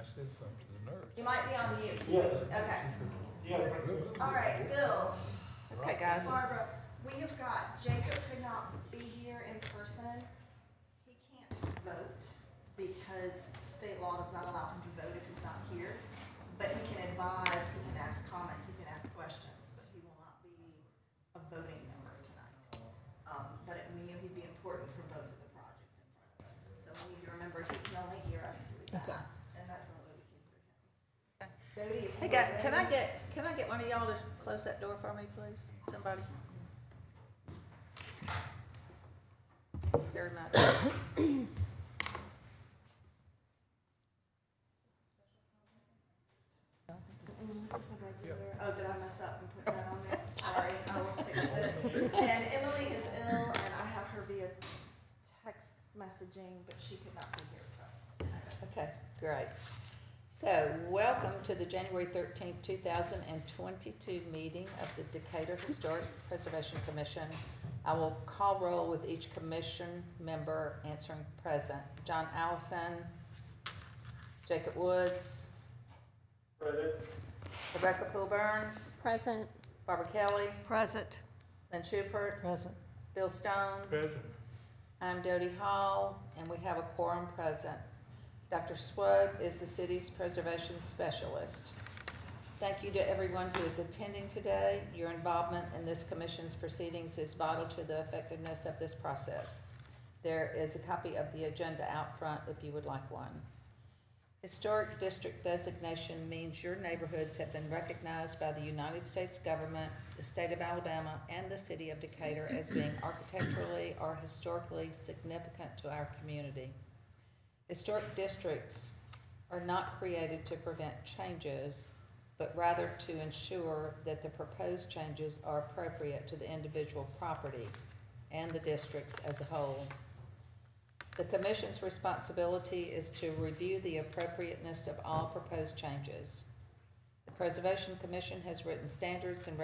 said something to the nurse. You might be on mute. Yes. Okay. Yeah. All right, Bill. Okay, guys. Barbara, we have got, Jacob could not be here in person. He can't vote because state law does not allow him to vote if he's not here. But he can advise, he can ask comments, he can ask questions, but he will not be a voting member tonight. But we knew he'd be important for both of the projects in front of us. So we need to remember he can only hear us through that. Okay. And that's the only way we can hear him. Jody, if Hey, you guys, are can I ready. get one of y'all to close that door for me, please? Somebody? Very much. This is a regular, oh, did I mess up and put that on there? Sorry, I will fix it. And Emily is ill, and I have her via text messaging, but she could not be here. Okay, great. So, welcome to the January 13th, 2022 meeting of the Decatur Historic Preservation Commission. I will call roll with each commission member answering present. John Allison, Jacob Woods, Present. Rebecca Poole Burns, Present. Barbara Kelly, Present. Lynn Schubert, Present. Bill Stone. Present. I'm Dodie Hall, and we have a quorum present. Dr. Swope is the city's preservation specialist. Thank you to everyone who is attending today. Your involvement in this commission's proceedings is vital to the effectiveness of this process. There is a copy of the agenda out front if you would like one. Historic district designation means your neighborhoods have been recognized by the United States government, the state of Alabama, and the city of Decatur as being architecturally or historically significant to our community. Historic districts are not created to prevent changes, but rather to ensure that the proposed changes are appropriate to the individual property and the districts as a whole. The Commission's responsibility is to review the appropriateness of all proposed changes. The Preservation Commission has written standards and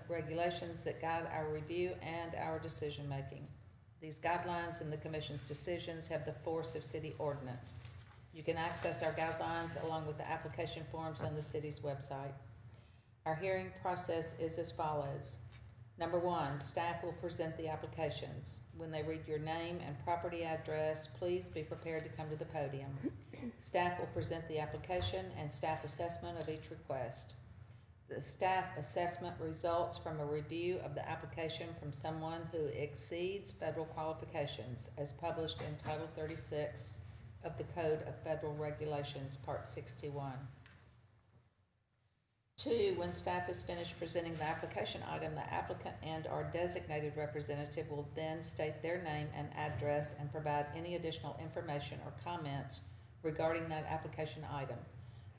regulations that guide our review and our decision-making. These guidelines and the Commission's decisions have the force of city ordinance. You can access our guidelines along with the application forms on the city's website. Our hearing process is as follows. Number one, staff will present the applications. When they read your name and property address, please be prepared to come to the podium. Staff will present the application and staff assessment of each request. The staff assessment results from a review of the application from someone who exceeds federal qualifications as published in Title 36 of the Code of Federal Regulations, Part 61. Two, when staff is finished presenting the application item, the applicant and or designated representative will then state their name and address and provide any additional information or comments regarding that application item.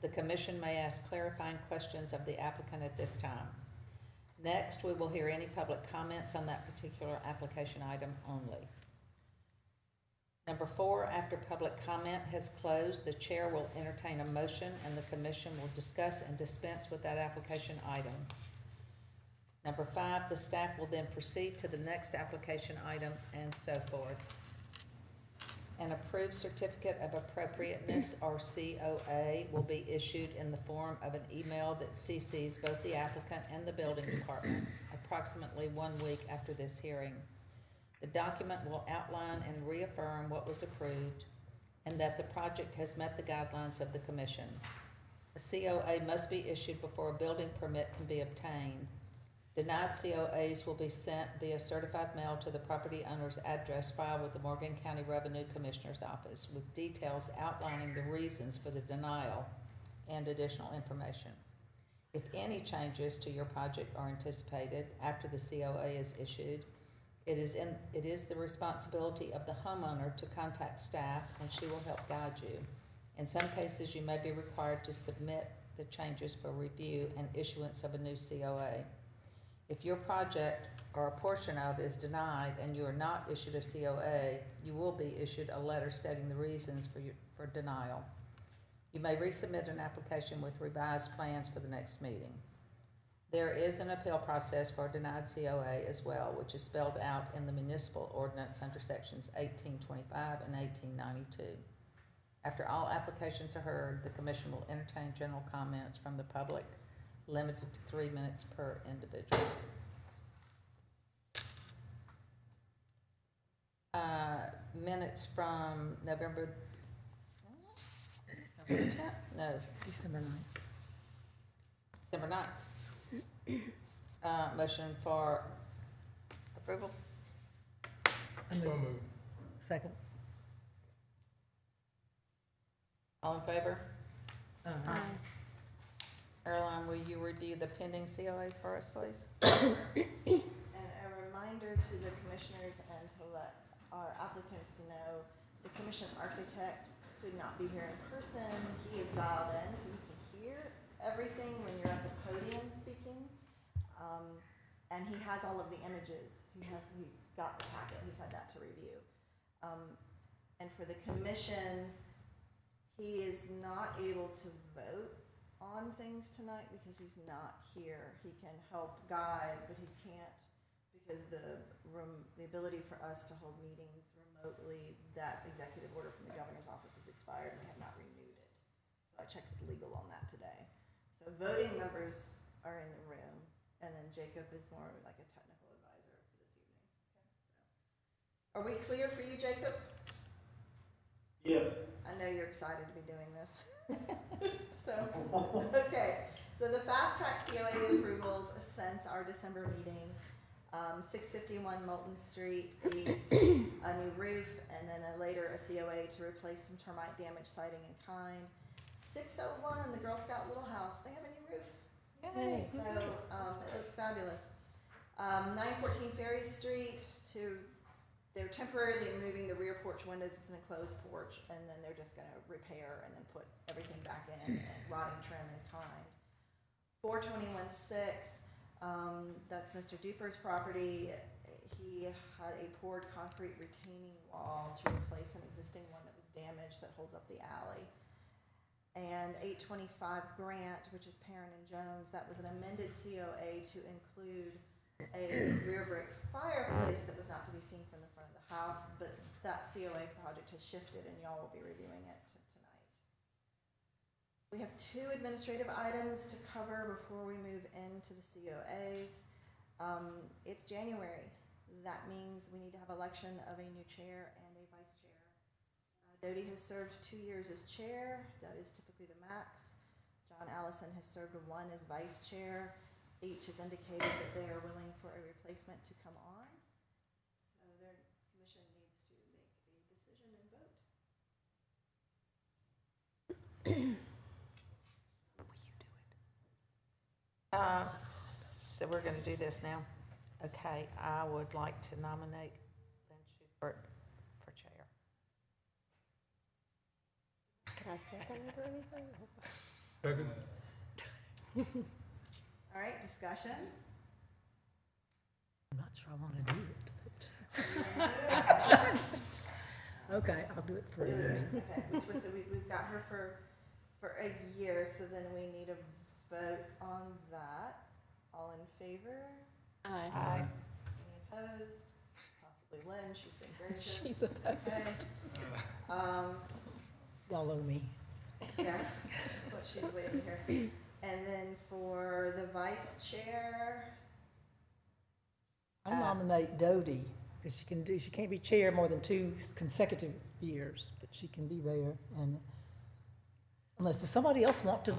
The Commission may ask clarifying questions of the applicant at this time. Next, we will hear any public comments on that particular application item only. Number four, after public comment has closed, the chair will entertain a motion and the Commission will discuss and dispense with that application item. Number five, the staff will then proceed to the next application item and so forth. An approved certificate of appropriateness, or COA, will be issued in the form of an email that CCs both the applicant and the building department approximately 1 week after this hearing. The document will outline and reaffirm what was approved and that the project has met the guidelines of the Commission. A COA must be issued before a building permit can be obtained. Denied COAs will be sent via certified mail to the property owner's address filed with the Morgan County Revenue Commissioner's Office with details outlining the reasons for the denial and additional information. If any changes to your project are anticipated after the COA is issued, it is the responsibility of the homeowner to contact staff and she will help guide you. In some cases, you may be required to submit the changes for review and issuance of a new COA. If your project or a portion of is denied and you are not issued a COA, you will be issued a letter stating the reasons for denial. You may resubmit an application with revised plans for the next meeting. There is an appeal process for a denied COA as well, which is spelled out in the municipal ordinance under sections 1825 and 1892. After all applications are heard, the commission will entertain general comments from the public, limited to 3 minutes per individual. Minutes from November 10th? No, December 9th. December 9th. Motion for approval? I move. Second. All in favor? Aye. Earlonne, will you review the pending COAs for us, please? And a reminder to the commissioners and to let our applicants know, the commission architect could not be here in person. He is dialed in, so he can hear everything when you're at the podium speaking. And he has all of the images. He's got the packet, he's had that to review. And for the commission, he is not able to vote on things tonight because he's not here. He can help guide, but he can't, because the ability for us to hold meetings remotely, that executive order from the governor's office is expired and they have not renewed it. So I checked with legal on that today. So voting members are in the room, and then Jacob is more like a technical advisor for this evening. Okay, so. Are we clear for you, Jacob? Yes. I know you're excited to be doing this. So, okay, so the fast track COA approvals since our December meeting, 651 Moulton Street East, a new roof, and then later a COA to replace some termite damage siding in kind. 601, the Girl Scout Little House, they have a new roof. Yay. So, it looks fabulous. 914 Ferry Street, they're temporarily removing the rear porch windows. It's an enclosed porch, and then they're just gonna repair and then put everything back in, and rotting trim in kind. 421-6, that's Mr. Duper's property. He had a poured concrete retaining wall to replace an existing one that was damaged that holds up the alley. And 825 Grant, which is Perrin and Jones, that was an amended COA to include a rear brick fireplace that was not to be seen from the front of the house, but that COA project has shifted and y'all will be reviewing it tonight. We have 2 administrative items to cover before we move into the COAs. It's January. That means we need to have election of a new chair and a vice chair. Dodie has served 2 years as chair. That is typically the max. John Allison has served 1 as vice chair. Each has indicated that they are willing for a replacement to come on. So their commission needs to make a decision and vote. So we're gonna do this now. Okay, I would like to nominate Lynn Schubert for chair. Can I second it or anything? Second. All right, discussion. I'm not sure I want to do it. Okay, I'll do it for you. Okay, we've got her for a year, so then we need a vote on that. All in favor? Aye. Aye. Any opposed? Possibly Lynn, she's been gracious. She's opposed. Okay. Y'all owe me. Yeah, that's what she's waiting to hear. And then for the vice chair, I nominate Dodie, because she can't be chair more than 2 consecutive years, but she can be there. And unless, does somebody else want to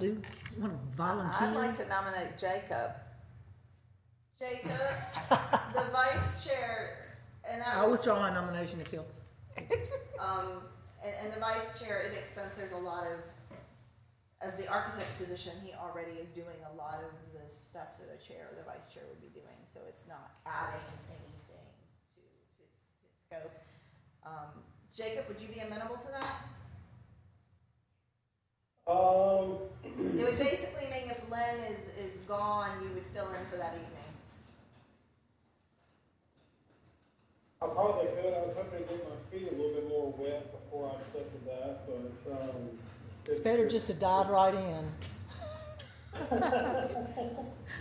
volunteer? I'd like to nominate Jacob. Jacob, the vice chair, and I'll withdraw my nomination if you'll. and the vice chair, it makes sense, there's a lot of, as the architect's position, he already is doing a lot of the stuff that a chair or the vice chair would be doing, so it's not adding anything to his scope. Jacob, would you be amenable to that? It would basically mean if Lynn is gone, you would fill in for that evening. I probably could. I was hoping to get my feet a little bit more wet before I accepted that, but, It's better just to dive right in.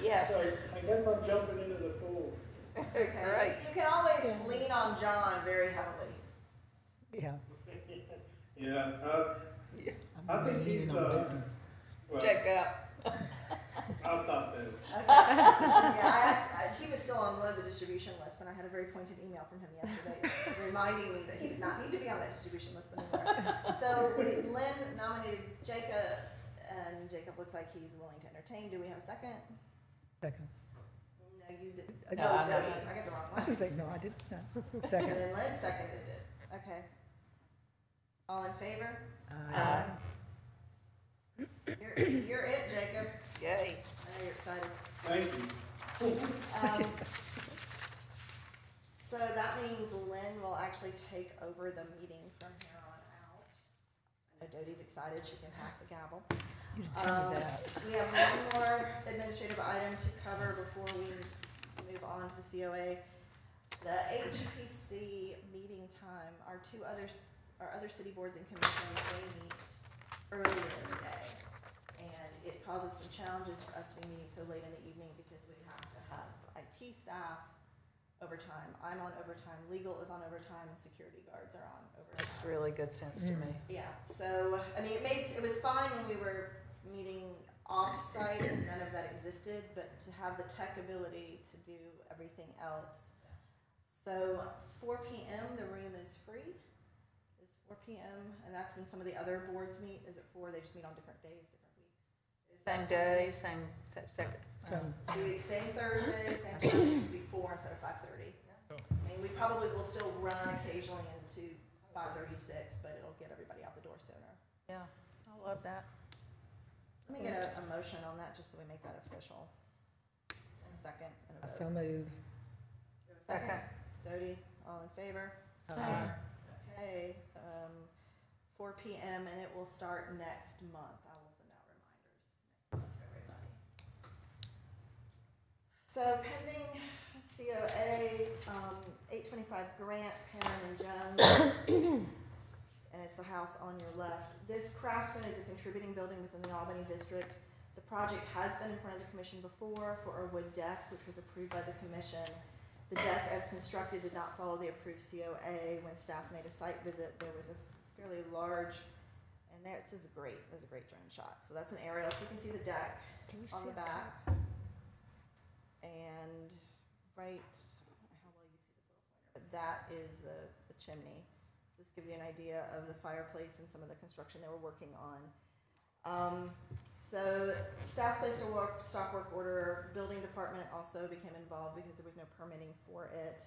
Yes. So I guess I'm jumping into the pool. Okay. Great. You can always lean on John very heavily. Yeah. Yeah, I think leaning he's, on Doty. well, Jacob. I'll stop there. Okay. Yeah, he was still on one of the distribution lists, and I had a very pointed email from him yesterday reminding me that he did not need to be on that distribution list anymore. So Lynn nominated Jacob, and Jacob looks like he's willing to entertain. Do we have a second? Second. No, you did. No, No, I'm Doty. not. I got the wrong I one. should say, no, I did not. And Second. then Lynn seconded it. Okay. All in favor? Aye. You're it, Jacob. Yay. I know you're excited. Thank you. So that means Lynn will actually take over the meeting from here on out. I know Doty's excited, she can pass the gavel. You didn't tell me that. We have one more administrative item to cover before we move on to the COA. The HPC meeting time, our other city boards and commissions, they meet earlier in the day. And it causes some challenges for us to be meeting so late in the evening because we have to have IT staff overtime. I'm on overtime, legal is on overtime, and security guards are on overtime. Makes really good sense to me. Yeah, so, I mean, it was fine when we were meeting off-site and none of that existed, but to have the tech ability to do everything else. So 4 p.m. the room is free. It's 4 p.m. and that's when some of the other boards meet. Is it 4? They just meet on different days, different weeks. Is that Same day, something- second. Same Thursday, same time, it used to be 4 instead of 5:30. I mean, we probably will still run occasionally into 5:36, but it'll get everybody out the door sooner. Yeah, I love that. Let me get a motion on that, just so we make that official. And a second and a So vote. move. Second. Doty, all in favor? Aye. Okay, 4 p.m. and it will start next month. I will send out reminders next month for everybody. So pending COAs, 825 Grant, Perrin and Jones. And it's the house on your left. This Craftsman is a contributing building within the Albany district. The project has been in front of the commission before for a wood deck, which was approved by the commission. The deck as constructed did not follow the approved COA. When staff made a site visit, there was a fairly large, and there, this is great drone shot. So that's an aerial, so you can see the deck Can you on see the a back. And right, I don't know how well you see this little pointer, but that is the chimney. This gives you an idea of the fireplace and some of the construction they were working on. So staff placed a stop work order. Building department also became involved because there was no permitting for it.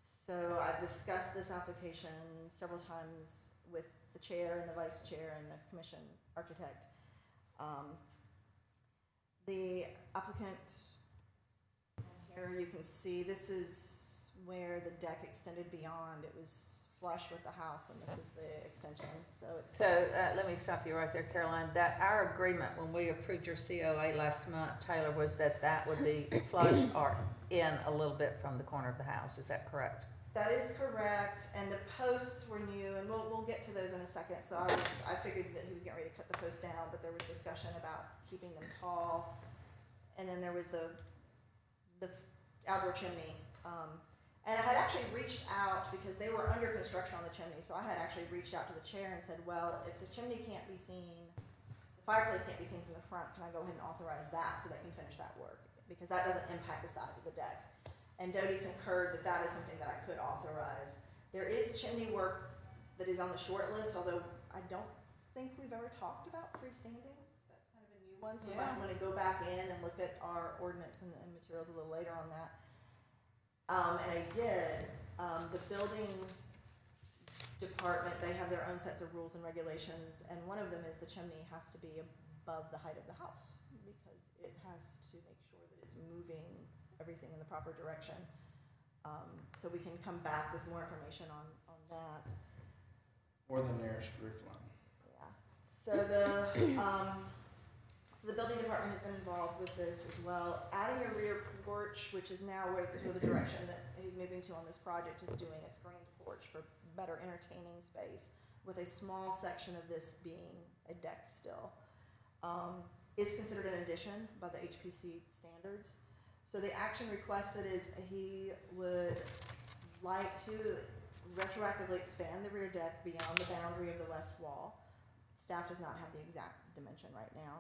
So I've discussed this application several times with the chair and the vice chair and the commission architect. The applicant, here you can see, this is where the deck extended beyond. It was flush with the house, and this is the extension. So it's So let me stop you right there, Caroline. That our agreement when we approved your COA last month, Taylor, was that would be flush or in a little bit from the corner of the house. Is that correct? that is correct. And the posts were new, and we'll get to those in a second. So I figured that he was getting ready to cut the posts down, but there was discussion about keeping them tall. And then there was the outdoor chimney. And I had actually reached out because they were under construction on the chimney. So I had actually reached out to the chair and said, well, if the chimney can't be seen, the fireplace can't be seen from the front, can I go ahead and authorize that so they can finish that work? Because that doesn't impact the size of the deck. And Doty concurred that that is something that I could authorize. There is chimney work that is on the short list, although I don't think we've ever talked about freestanding. That's kind of a new one, so I'm going to go back in and look at our ordinance and materials a little later on that. And I did. The building department, they have their own sets of rules and regulations, and one of them is the chimney has to be above the height of the house because it has to make sure that it's moving everything in the proper direction. So we can come back with more information on that. Or the nearest roof line. Yeah. So the building department has been involved with this as well. Adding a rear porch, which is now where the direction that he's moving to on this project, is doing a screened porch for better entertaining space, with a small section of this being a deck still. Is considered an addition by the HPC standards. So the action requested is he would like to retroactively expand the rear deck beyond the boundary of the west wall. Staff does not have the exact dimension right now.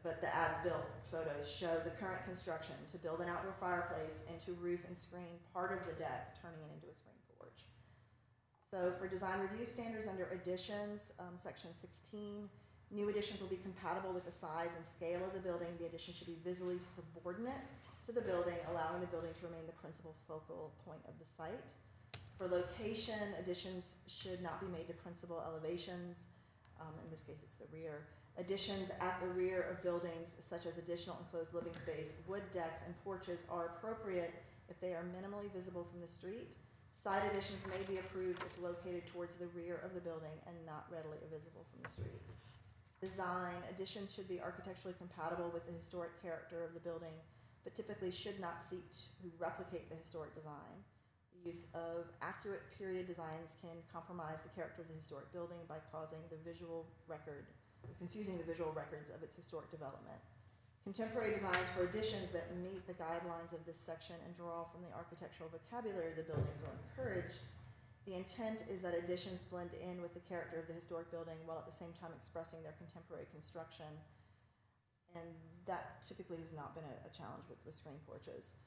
But the as-built photos show the current construction to build an outdoor fireplace and to roof and screen part of the deck, turning it into a screen porch. So for design review standards under additions, section 16, new additions will be compatible with the size and scale of the building. The addition should be visually subordinate to the building, allowing the building to remain the principal focal point of the site. For location, additions should not be made to principal elevations. In this case, it's the rear. Additions at the rear of buildings, such as additional enclosed living space, wood decks, and porches are appropriate if they are minimally visible from the street. Side additions may be approved if located towards the rear of the building and not readily visible from the street. Design, additions should be architecturally compatible with the historic character of the building, but typically should not seek to replicate the historic design. The use of accurate period designs can compromise the character of the historic building by confusing the visual records of its historic development. Contemporary designs for additions that meet the guidelines of this section and draw from the architectural vocabulary of the buildings are encouraged. The intent is that additions blend in with the character of the historic building while at the same time expressing their contemporary construction. And that typically has not been a challenge with screen porches.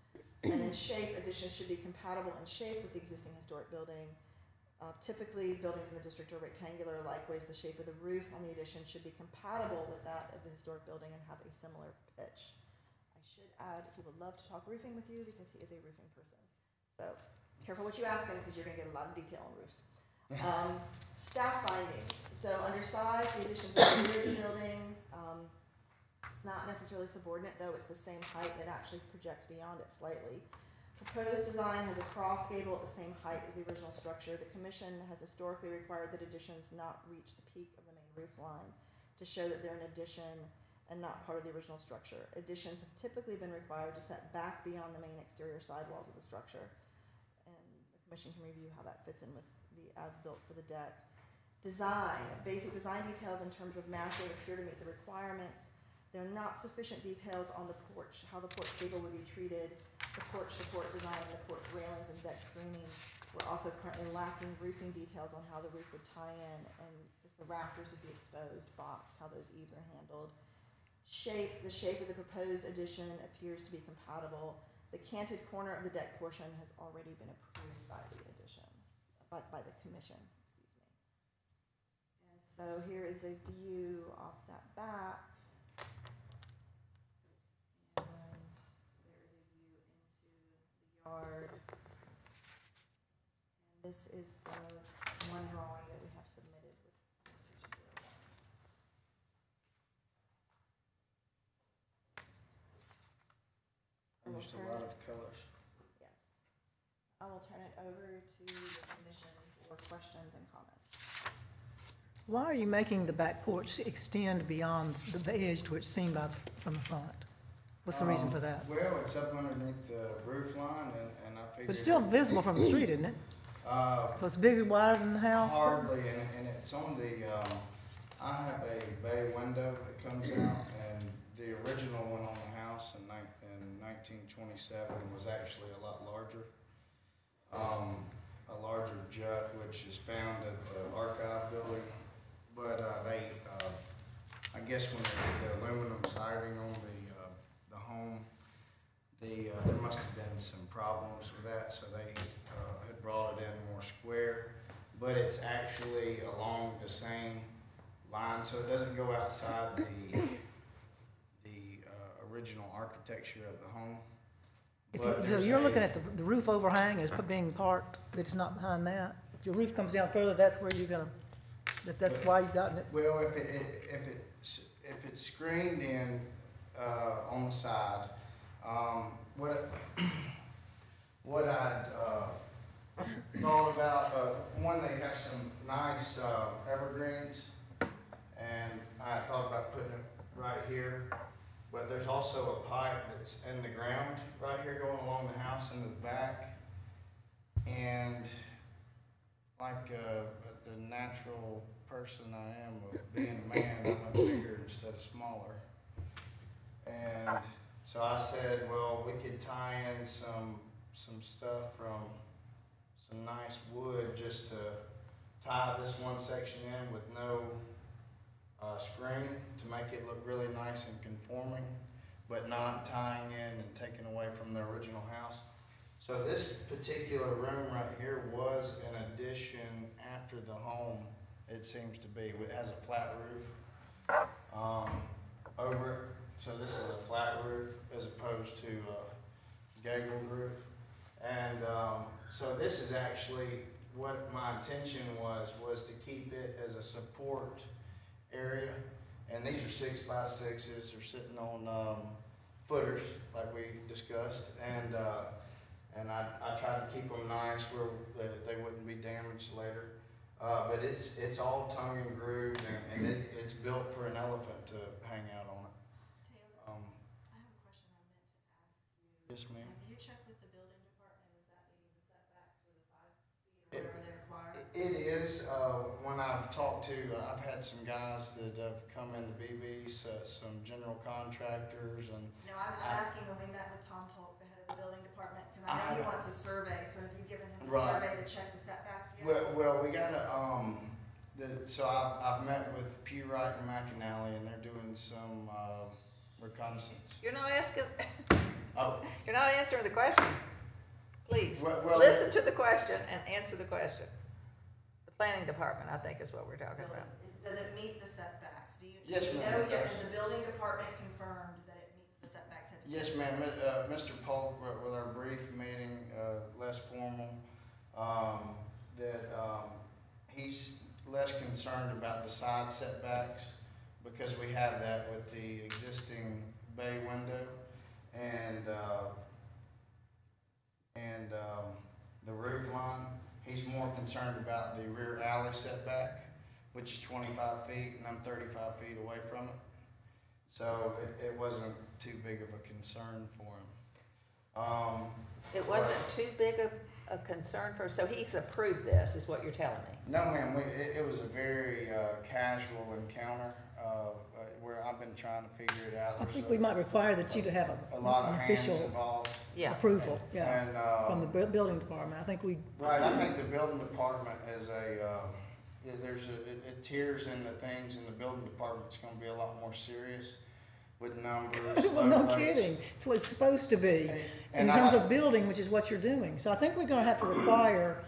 And then shape, additions should be compatible in shape with the existing historic building. Typically, buildings in the district are rectangular. Likewise, the shape of the roof on the addition should be compatible with that of the historic building and have a similar pitch. I should add, he would love to talk roofing with you because he is a roofing person. So, careful what you ask him because you're going to get a lot of detail on roofs. Staff findings. So, under size, the additions at the rear of the building. It's not necessarily subordinate, though. It's the same height. It actually projects beyond it slightly. Proposed design has a cross gable at the same height as the original structure. The commission has historically required that additions not reach the peak of the main roof line to show that they're an addition and not part of the original structure. Additions have typically been required to set back beyond the main exterior sidewalls of the structure. And the commission can review how that fits in with the as-built for the deck. Design. Basic design details in terms of massing appear to meet the requirements. There are not sufficient details on the porch, how the porch gable would be treated, the porch support design, the porch railings and deck screening. We're also currently lacking roofing details on how the roof would tie in and if the rafters would be exposed, boxed, how those eaves are handled. Shape, the shape of the proposed addition appears to be compatible. The canted corner of the deck portion has already been approved by the addition, by the commission, excuse me. And so here is a view off that back. Yard. And this is the one drawing that we have submitted with Mr. Gable. Used a lot of colors. Yes. I will turn it over to the commission for questions and comments. Why are you making the back porch extend beyond the edge to which seen from the front? What's the reason for that? Well, it's up underneath the roof line, and I figured. But it's still visible from the street, isn't it? So it's bigger, wider than the house? Hardly, and it's on the, I have a bay window that comes out, and the original one on the house in 1927 was actually a lot larger. A larger jut, which is found at the archive building. But I guess when they did the aluminum siding on the home, there must have been some problems with that, so they had brought it in more square. But it's actually along the same line, so it doesn't go outside the original architecture of the home. If you're looking at the roof overhang as being part that's not behind that. If your roof comes down further, that's where you're gonna, that's why you've gotten it. Well, if it's screened in on the side, what I'd thought about, one, they have some nice evergreens, and I thought about putting it right here. But there's also a pipe that's in the ground right here going along the house in the back. And like the natural person I am of being a man, I went bigger instead of smaller. And so I said, well, we could tie in some stuff from some nice wood just to tie this one section in with no screen to make it look really nice and conforming, but not tying in and taking away from the original house. So this particular room right here was an addition after the home, it seems to be. It has a flat roof over it. So this is a flat roof as opposed to a gable roof. And so this is actually what my intention was to keep it as a support area. And these are 6x6s. They're sitting on footers like we discussed. And I tried to keep them nice where they wouldn't be damaged later. But it's all tongue and grooved, and it's built for an elephant to hang out on it. Taylor, I have a question I meant to ask you. Yes, ma'am. Have you checked with the building department? Is that meeting the setbacks for the 5 feet or whatever they require? It is. When I've talked to, I've had some guys that have come into BB's, some general contractors, and No, I'm asking when we met with Tom Polk, the head of the building department, because I know he wants a survey, so have you given him the Right. survey to check the setbacks yet? well, we gotta, so I've met with Pewright and McAnally, and they're doing some, reconnaissance. You're not asking, Oh, you're not answering the question. Please, Well, listen to the question and answer the question. The planning department, I think, is what we're talking about. Does it meet the setbacks? Do you Yes, do you ma'am, know it yet? does. Has the building department confirmed that it meets the setbacks? Have you- yes, ma'am. Mr. Polk, with our brief meeting, less formal, he's less concerned about the side setbacks because we have that with the existing bay window and the roof line. He's more concerned about the rear alley setback, which is 25 feet, and I'm 35 feet away from it. So it wasn't too big of a concern for him. It wasn't too big of a concern for, so he's approved this, is what you're telling me? No, ma'am, it was a very casual encounter where I've been trying to figure it out. I There's think we might require that you to have a lot of an hands official involved. Yeah. approval, yeah, And, from the building department. I think we, right, I think the building department is it tiers into things, and the building department's gonna be a lot more serious with numbers. well, no load kidding. plates. It's what it's supposed to be in And terms of building, which is what you're doing. So I think we're gonna have to require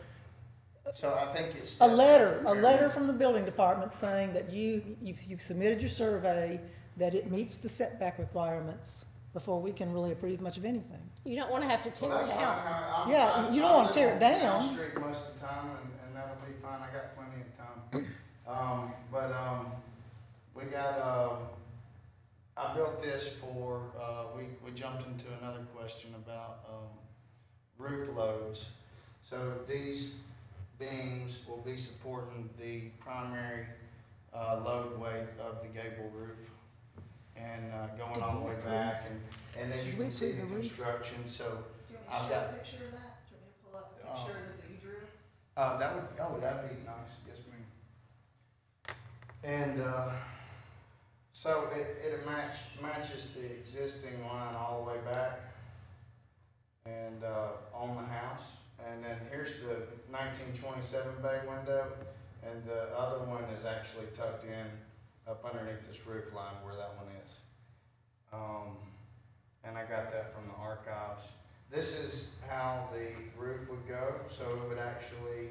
So I think it's. a letter from the building department saying that you've submitted your survey, that it meets the setback requirements before we can really approve much of anything. You don't wanna have to tear Well, it that's down. fine. Yeah, you don't wanna tear it I live on down. Down Street most of the time, and that'll be fine, I got plenty of time. We got, I built this for, we jumped into another question about, roof loads. So these beams will be supporting the primary, load weight of the gable roof and, going all the way back, and as you Did we can see see the the roof? construction, so. Do you want me I've to show got- a picture of that? Do you want me to pull up a picture that you drew? That'd be nice, yes, ma'am. And, so it matches the existing line all the way back and, on the house. And then here's the 1927 bay window, and the other one is actually tucked in up underneath this roof line where that one is. And I got that from the archives. This is how the roof would go, so it would actually,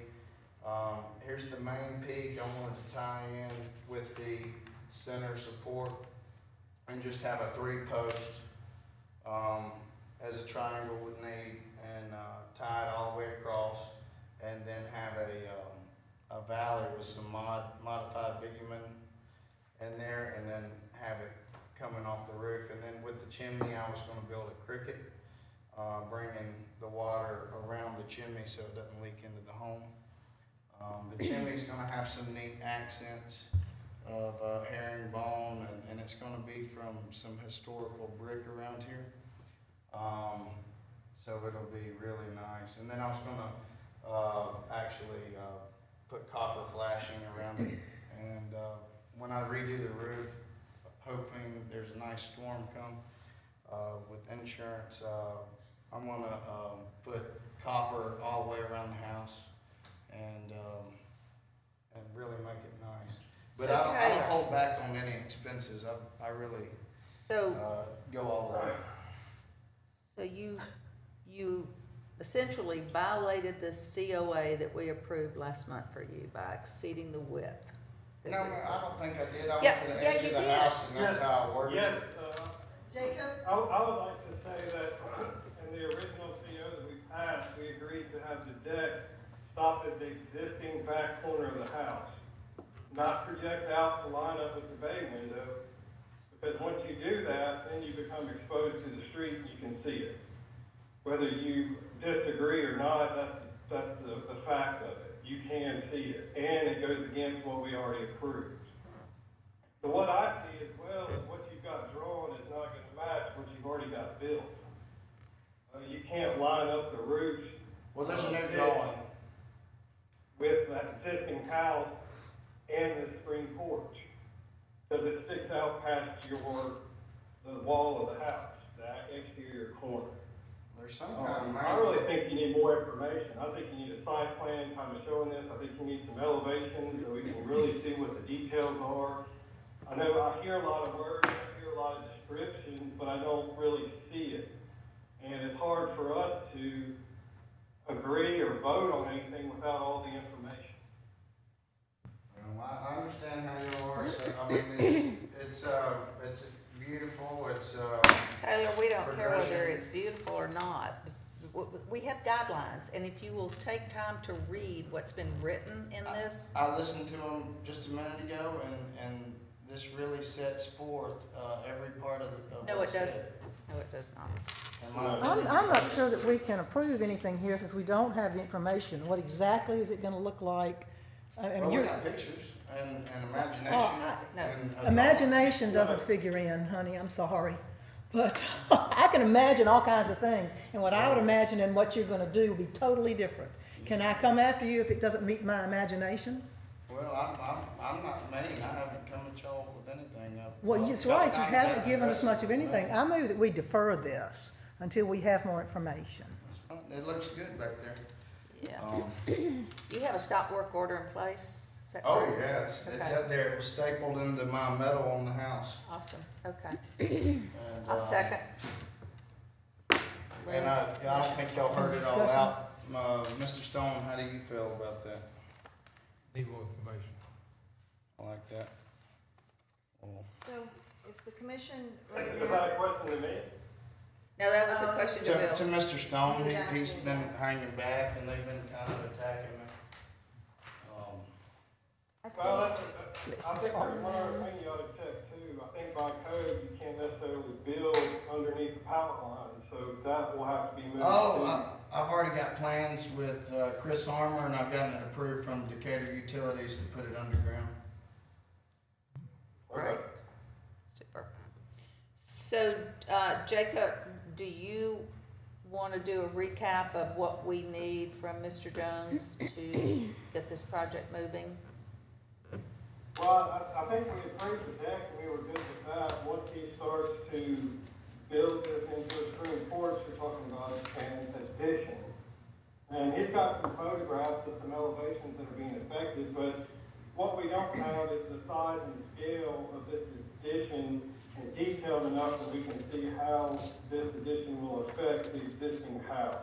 here's the main peak. I wanted to tie in with the center support and just have a 3-post, as a triangle would need, and, tie it all the way across, and then have a valley with some modified bitumen in there, and then have it coming off the roof. And then with the chimney, I was gonna build a cricket, bringing the water around the chimney so it doesn't leak into the home. The chimney's gonna have some neat accents of herringbone, and it's gonna be from some historical brick around here. So it'll be really nice. And then I was gonna actually put copper flashing around it. And when I redo the roof, hoping there's a nice storm come with insurance, I'm gonna put copper all the way around the house and and really make it nice. But So I Tyler- don't hold back on any expenses. I really, So, go all the way. so you essentially violated the COA that we approved last month for you by exceeding the width. that No, we- I don't think I did. I Yeah, went to the yeah, edge you of the did. house and that's Yes, how I worded Yes, it. Jacob, I would like to say that in the original CO that we passed, we agreed to have the deck stop at the existing back corner of the house, not project out to line up with the bay window, because once you do that, then you become exposed to the street and you can see it. Whether you disagree or not, that's the fact of it. You can see it, and it goes against what we already approved. So what I see as well is what you've got drawn is not gonna match what you've already got built. You can't line up the roofs. Well, there's a new drawing. With that existing house and the screen porch. Because it sticks out past the wall of the house, that exterior corner. There's some kind of I really think you need more information. I think you need a site plan kind of showing this. I think you need some elevations so we can really see what the details are. I know I hear a lot of words, I hear a lot of descriptions, but I don't really see it. And it's hard for us to agree or vote on anything without all the information. I understand how you are, so, I mean, it's beautiful, Taylor, we don't care whether Progression. it's beautiful or not. We have guidelines, and if you will take time to read what's been written in this, I listened to him just a minute ago, and this really sets forth, every part of no, what's it doesn't. said. No, it does not. In my opinion. I'm not sure that we can approve anything here since we don't have the information. What exactly is it gonna look like? I mean, Well, we you're, got pictures and imagination. no. and a imagination doesn't figure in, honey, I'm sorry. But I can imagine all kinds of things, and what I would imagine and what you're gonna do will be totally different. Can I come after you if it doesn't meet my imagination? Well, I'm not mean, I haven't come at y'all with anything. Well, it's right, you haven't given us much of anything. I move that we defer this until we have more information. It looks good back there. Yeah. You have a stop work order in place? Is that Oh, correct? yeah, it's Okay. up there, it was stapled into my metal on the house. Awesome, okay. And, I'll second. And I don't think y'all heard it all Discussion. out. Mr. Stone, how do you feel about that? Need more information. I like that. Well, so if the commission right Is that now, a question to me? No, that was a question to To Bill. Mr. Stone, He was he's asking been about- hanging back and they've been kind of attacking me. I Well, think, I think there's one other thing you ought to check too. I think by code, you can't necessarily build underneath the power line, so that will have to be moved. too. I've already got plans with Chris Armour and I've gotten it approved from Decatur Utilities to put it underground. Right. Super. So, Jacob, do you want to do a recap of what we need from Mr. Jones to get this project moving? Well, I think we approved the deck and we were good with that. Once he starts to build this into a screen porch, we're talking about an addition. And he's got some photographs of some elevations that are being affected, but what we don't have is the size and scale of this addition and detailed enough that we can see how this addition will affect the existing house.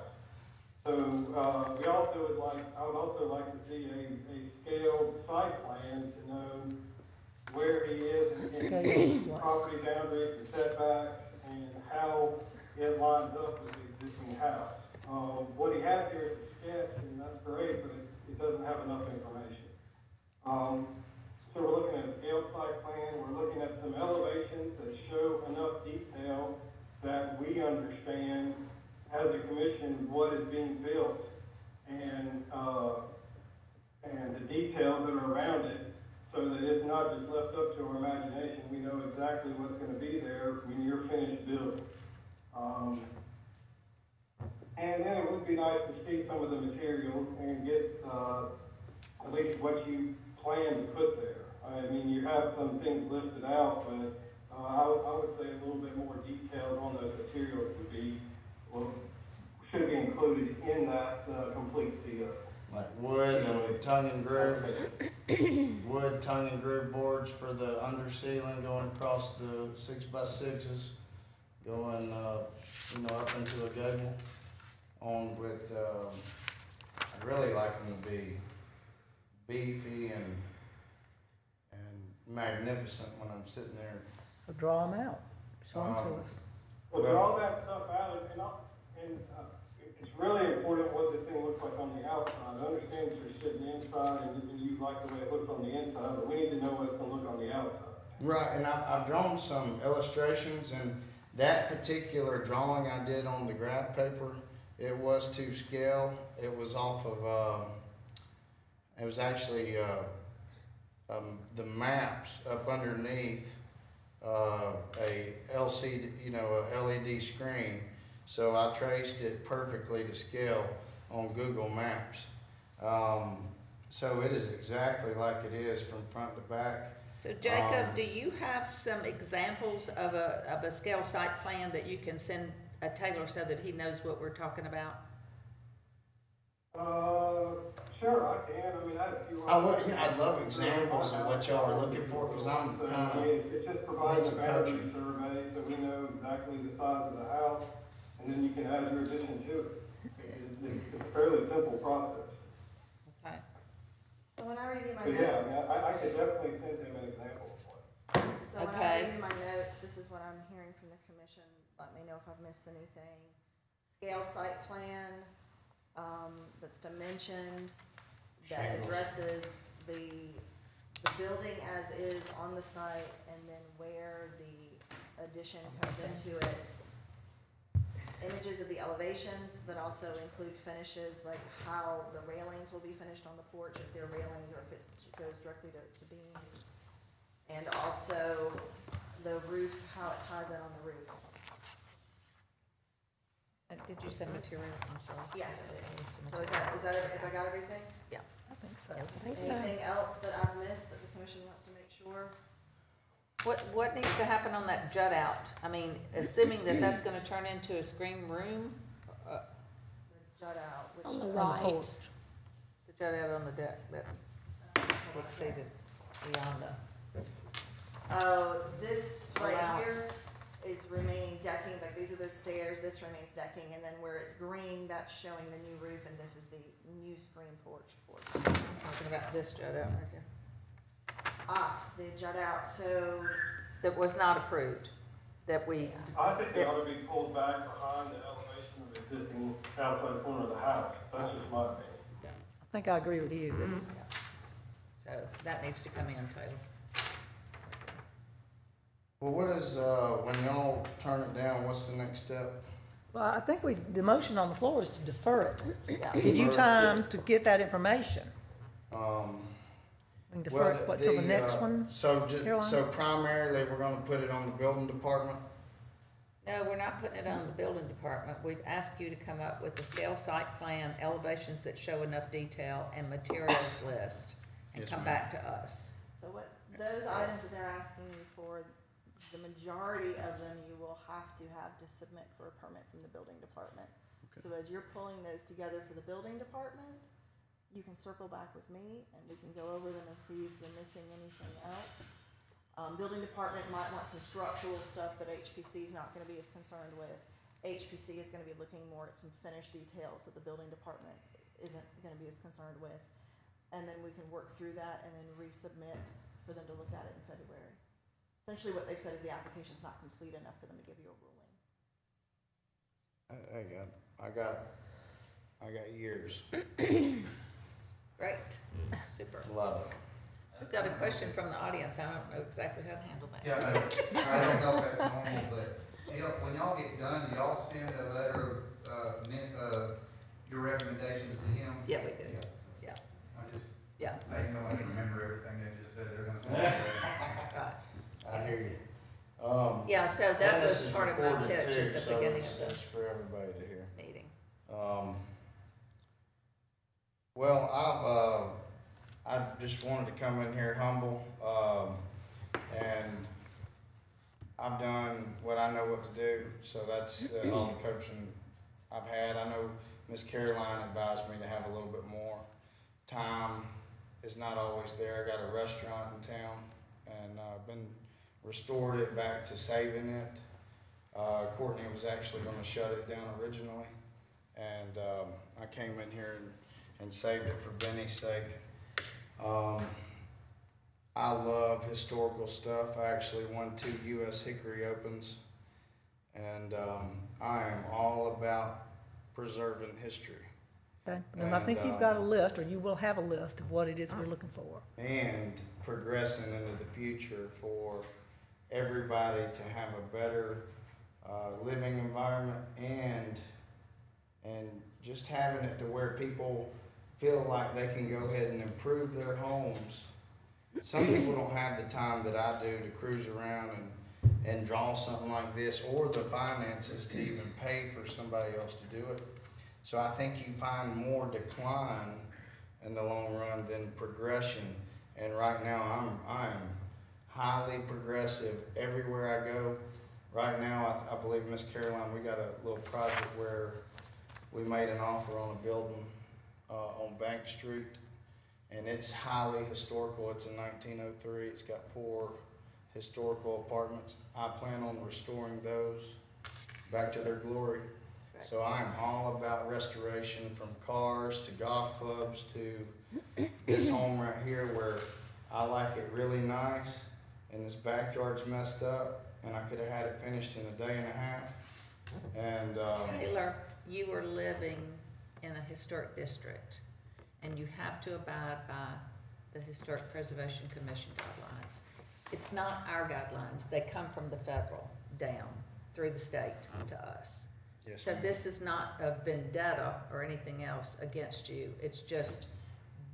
So, I would also like to see a scaled site plan to know where he is in Scaled the slice. property boundaries and setbacks and how it lines up with the existing house. What he has here is a sketch, and that's great, but it doesn't have enough information. So we're looking at a scaled site plan, we're looking at some elevations that show enough detail that we understand as a commission what is being built and the details that are around it, so that it's not just left up to our imagination. We know exactly what's gonna be there when you're finished building. And then it would be nice to see some of the materials and get, at least what you plan to put there. I mean, you have some things listed out, but, I would say a little bit more details on those materials would be, should be included in that, complete CO. Like wood and tongue and groove. tongue and groove boards for the under ceiling going across the 6x6s, going, up into a gable on with, I really like them to be beefy and magnificent when I'm sitting there. So draw them out, show them to us. Well, draw that stuff out, it's really important what the thing looks like on the outside. I understand that you're sitting inside and you like the way it looks on the inside, but we need to know what it's gonna look on the outside. Right, and I've drawn some illustrations, and that particular drawing I did on the graph paper, it was to scale. It was off of, it was actually, the maps up underneath, a LCD, a LED screen. So I traced it perfectly to scale on Google Maps. So it is exactly like it is from front to back. So Jacob, do you have some examples of a scale site plan that you can send Taylor so that he knows what we're talking about? Sure, I can. I mean, I have a few. I'd love examples of what y'all are looking for, because I'm kind of, it's just providing a boundary survey so we know exactly the size of the house, and then you can add your addition to it. It's a fairly simple process. Okay. So when I review my But yeah, I mean, notes, I could definitely send him an example of one. so when I Okay. review my notes, this is what I'm hearing from the commission. Let me know if I've missed anything. Scaled site plan, that's dimensioned, that Shingles. addresses the building as is on the site, and then where the addition comes into it. Images of the elevations that also include finishes, like how the railings will be finished on the porch, if they're railings or if it goes directly to beams. And also the roof, how it ties in on the roof. Did you send materials? I'm sorry. Yes, I did. Some So materials. is that it? If I got everything? I think so. Yeah. I think so. Anything else that I've missed that the commission wants to make sure? What needs to happen on that jut out? I mean, assuming that that's gonna turn into a screen room, The jut out, which. On the On the right. porch. the jut out on the deck that exceeded beyond the Oh, this right here allowance. is remaining decking, like these are those stairs, this remains decking, and then where it's green, that's showing the new roof, and this is the new screen porch. Talking about this jut out right here. The jut out, so, That was not approved, that we, I think they ought to be pulled back behind the elevation of the existing outside corner of the house. That's just my opinion. I think I agree with you. so that needs to come in, Taylor. Well, what is, when y'all turn it down, what's the next step? Well, I think the motion on the floor is to defer it. Yeah. Give you time to get that information. We can defer Well, it, what, till the next one? So, Caroline? so primarily, we're gonna put it on the building department? No, we're not putting it on the building department. We've asked you to come up with the scale site plan, elevations that show enough detail, and materials list, and Yes, come ma'am. back to us. so what, those items that they're asking you for, the majority of them you will have to submit for a permit from the building department. Okay. So as you're pulling those together for the building department, you can circle back with me and we can go over them and see if you're missing anything else. Building department might want some structural stuff that HPC is not gonna be as concerned with. HPC is gonna be looking more at some finished details that the building department isn't gonna be as concerned with. And then we can work through that and then resubmit for them to look at it in February. Essentially what they've said is the application's not complete enough for them to give you a ruling. I got years, Great, super. love it. We've got a question from the audience. I don't know exactly how to handle that. Yeah, I don't know if that's normal, but when y'all get done, do y'all send a letter of your recommendations to him? Yeah, we do. Yeah. Yeah. I just, Yeah, I know I can remember everything they just said they're gonna say. right. I hear you. Yeah, so that and this was is part of my recorded pitch too, at the so beginning it's- of it's for everybody to hear. the meeting. Well, I just wanted to come in here humble, and I've done what I know what to do, so that's all the coaching I've had. I know Miss Caroline advised me to have a little bit more time is not always there. I got a restaurant in town, and I've been restored it back to saving it. Courtney was actually gonna shut it down originally, and I came in here and saved it for Benny's sake. I love historical stuff. I actually won 2 U.S. Hickory Opens, and I am all about preserving history Okay, and I think you've got a list, or you will have a list of what it is we're looking for. and progressing into the future for everybody to have a better living environment, and just having it to where people feel like they can go ahead and improve their homes. Some people don't have the time that I do to cruise around and draw something like this, or the finances to even pay for somebody else to do it. So I think you find more decline in the long run than progression. And right now I'm highly progressive everywhere I go. Right now, I believe, Miss Caroline, we got a little project where we made an offer on a building on Bank Street, and it's highly historical. It's a 1903. It's got 4 historical apartments. I plan on restoring those back to their glory. So I'm all about restoration, from cars to golf clubs to this home right here, where I like it really nice, and this backyard's messed up, and I could have had it finished in a day and a half. And Taylor, you are living in a historic district, and you have to abide by the Historic Preservation Commission guidelines. It's not our guidelines. They come from the federal down through the state to us. yes, So ma'am. this is not a vendetta or anything else against you. It's just,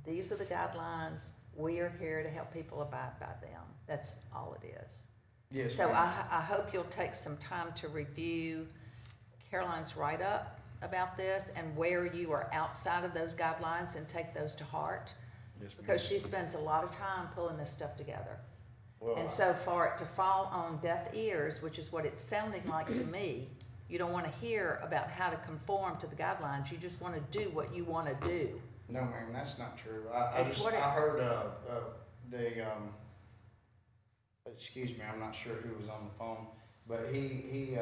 these are the guidelines. We are here to help people abide by them. That's all it is. Yes, So ma'am. I hope you'll take some time to review Caroline's write-up about this and where you are outside of those guidelines, and take those to heart, Yes, ma'am. because she spends a lot of time pulling this stuff together. Well, And so for it to fall on deaf ears, which is what it's sounding like to me, you don't want to hear about how to conform to the guidelines. You just want to do what you want to do. no, ma'am, that's not true. It's what I it's- heard excuse me, I'm not sure who was on the phone, but he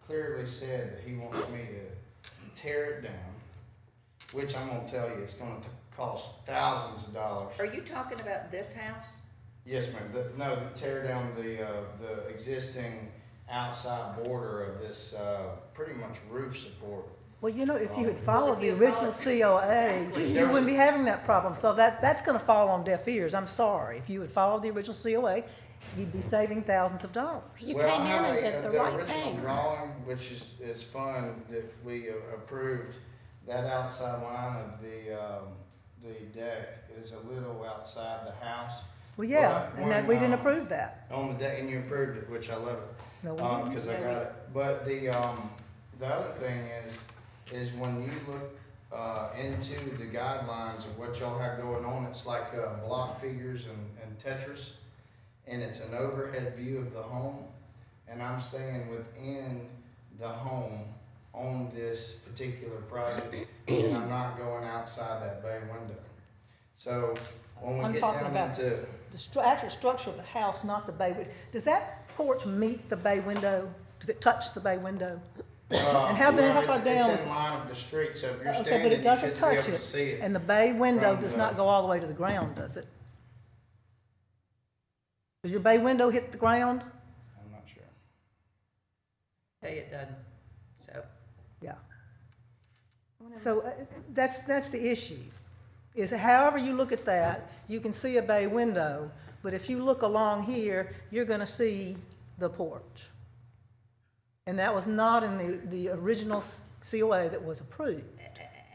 clearly said that he wants me to tear it down, which I'm gonna tell you, it's gonna cost thousands of dollars. Are you talking about this house? Yes, ma'am. Tear down the existing outside border of this, pretty much roof support. Well, you know, if you had Well, followed if the you original followed- COA, Exactly. you wouldn't be having that problem. So that's gonna fall on deaf ears. I'm sorry. If you had followed the original COA, you'd be saving thousands of dollars. You Well, came I in have and did the right original thing. drawing, which is fun, that we approved. That outside line of the deck is a little outside the house. Well, yeah, But and that, we didn't when, approve that. On the deck, and you approved it, which I love it. No, we didn't. Cause I Yeah, got it. But the other thing is when you look, into the guidelines of what y'all have going on, it's like, block figures and Tetris. And it's an overhead view of the home, and I'm staying within the home on this particular project, and I'm not going outside that bay window. So when we I'm get talking down about into, the actual structure of the house, not the bay window. Does that porch meet the bay window? Does it touch the bay window? And how well, far down is it's in it? line of the street, so if you're Okay, but standing, it you doesn't should be able touch to it. see it. And the bay window from does the- not go all the way to the ground, does it? Does your bay window hit the ground? I'm not sure. Tell you it doesn't. So, Yeah. So that's the issue, is however you look at that, you can see a bay window, but if you look along here, you're gonna see the porch. And that was not in the original COA that was approved.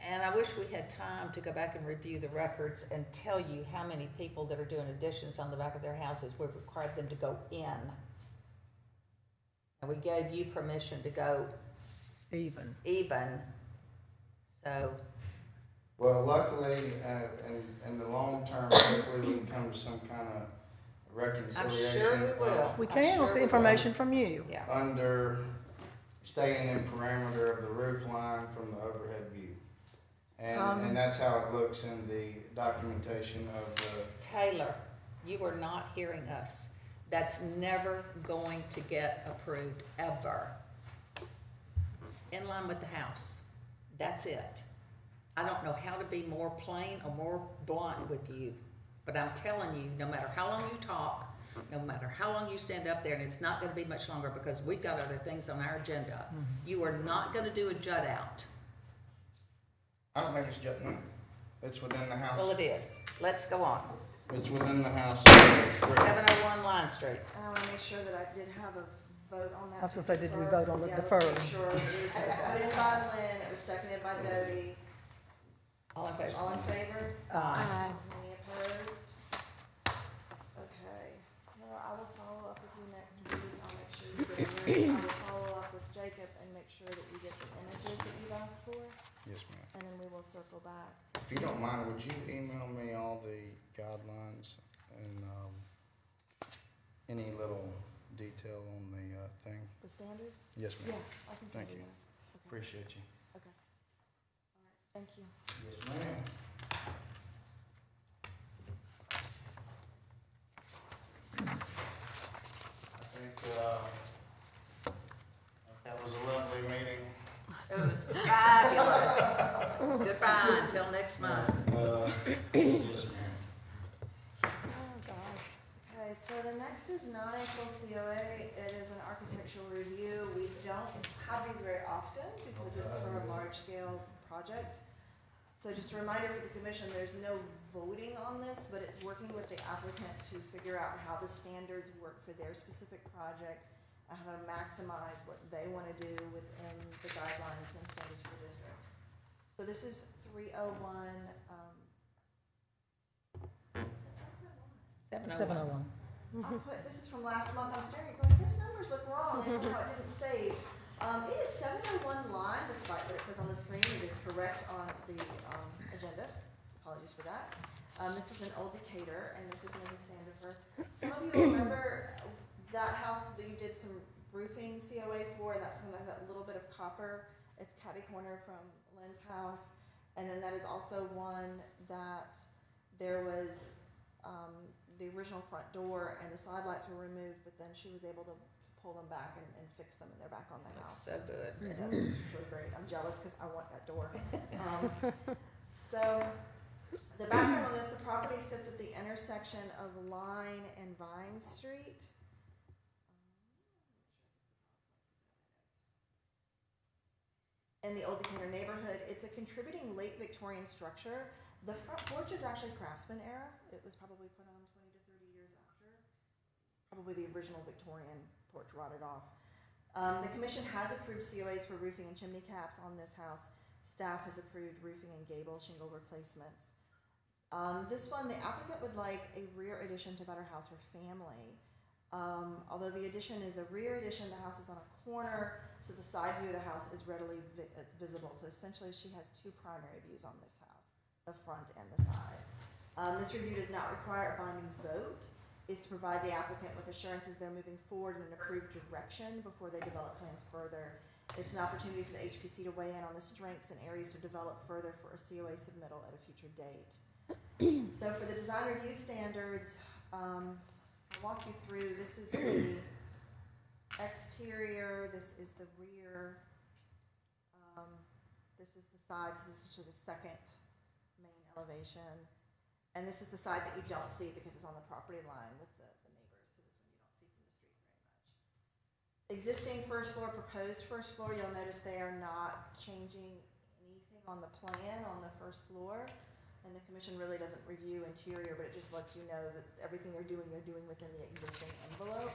and I wish we had time to go back and review the records and tell you how many people that are doing additions on the back of their houses, we've required them to go in. And we gave you permission to go Even. so, Well, luckily, in the long term, hopefully we can come to some kind of I'm reconciliation. sure we will. We I'm can sure with the we will. information from you. Yeah, Under, staying in parameter of the roof line from the overhead view. And that's that's how it looks in the documentation of the, Taylor, you are not hearing us. That's never going to get approved, ever. In line with the house. That's it. I don't know how to be more plain or more blunt with you, but I'm telling you, no matter how long you talk, no matter how long you stand up there, and it's not gonna be much longer because we've got other things on our agenda, you are not gonna do a jut out. I don't think it's just, no, it's within the house. Well, it is. Let's go on. It's within the house. 701 Line Street. And I wanna make sure that I did have a vote on that. I was gonna say, did we defer. vote on the Yeah, defer? let's make sure. It was put in by Lynn, it was seconded by Doty. All in favor? All in favor? Aye. Any opposed? Okay, well, I will follow up with you next week, I'll make sure you get yours. I will follow up with Jacob and make sure that you get the images that you've asked for, Yes, ma'am. and then we will circle back. If you don't mind, would you email me all the guidelines and, any little detail on the, thing? The standards? Yes, Yeah, ma'am. I can Thank send you you. those. Okay, Appreciate you. okay. All right, thank you. Yes, ma'am. I think, that was a lovely meeting. It was fabulous. Goodbye until next month. Yes, ma'am. Oh, gosh. Okay, so the next is non-equal COA. It is an architectural review. We don't have these very often because it's for a large-scale project. So just a reminder for the commission, there's no voting on this, but it's working with the applicant to figure out how the standards work for their specific project, and how to maximize what they want to do within the guidelines and standards for the district. So this is 301, 701. 701. I'll put, this is from last month, I'm staring, going, those numbers look wrong, and somehow it didn't save. It is 701 line, despite what it says on the screen, it is correct on the, agenda, apologies for that. This is an old Decatur, and this is Mrs. Sandifer. Some of you will remember that house that you did some roofing COA for, and that's something like that little bit of copper, it's catty corner from Lynn's house. And then that is also one that there was, the original front door and the side lights were removed, but then she was able to pull them back and fix them, and they're back on the Looks house. so good. It does, it's really great, I'm jealous because I want that door. So, the background on this, the property sits at the intersection of Line and Vine Street. In the Old Decatur neighborhood, it's a contributing late Victorian structure. The front porch is actually Craftsman era. It was probably put on 20 to 30 years after. Probably the original Victorian porch rotted off. The commission has approved COAs for roofing and chimney caps on this house. Staff has approved roofing and gable shingle replacements. This one, the applicant would like a rear addition to better house her family. Although the addition is a rear addition, the house is on a corner, so the side view of the house is readily visible. So essentially she has two primary views on this house, the front and the side. This review does not require a binding vote, is to provide the applicant with assurances they're moving forward in an approved direction before they develop plans further. It's an opportunity for the HPC to weigh in on the strengths and areas to develop further for a COA submittal at a future date. So for the design review standards, I'll walk you through. This is the exterior, this is the rear, this is the sides, this is to the second main elevation. And this is the side that you don't see because it's on the property line with the neighbors, so this one you don't see from the street very much. Existing first floor, proposed first floor, you'll notice they are not changing anything on the plan on the first floor. And the commission really doesn't review interior, but it just lets you know that everything they're doing within the existing envelope.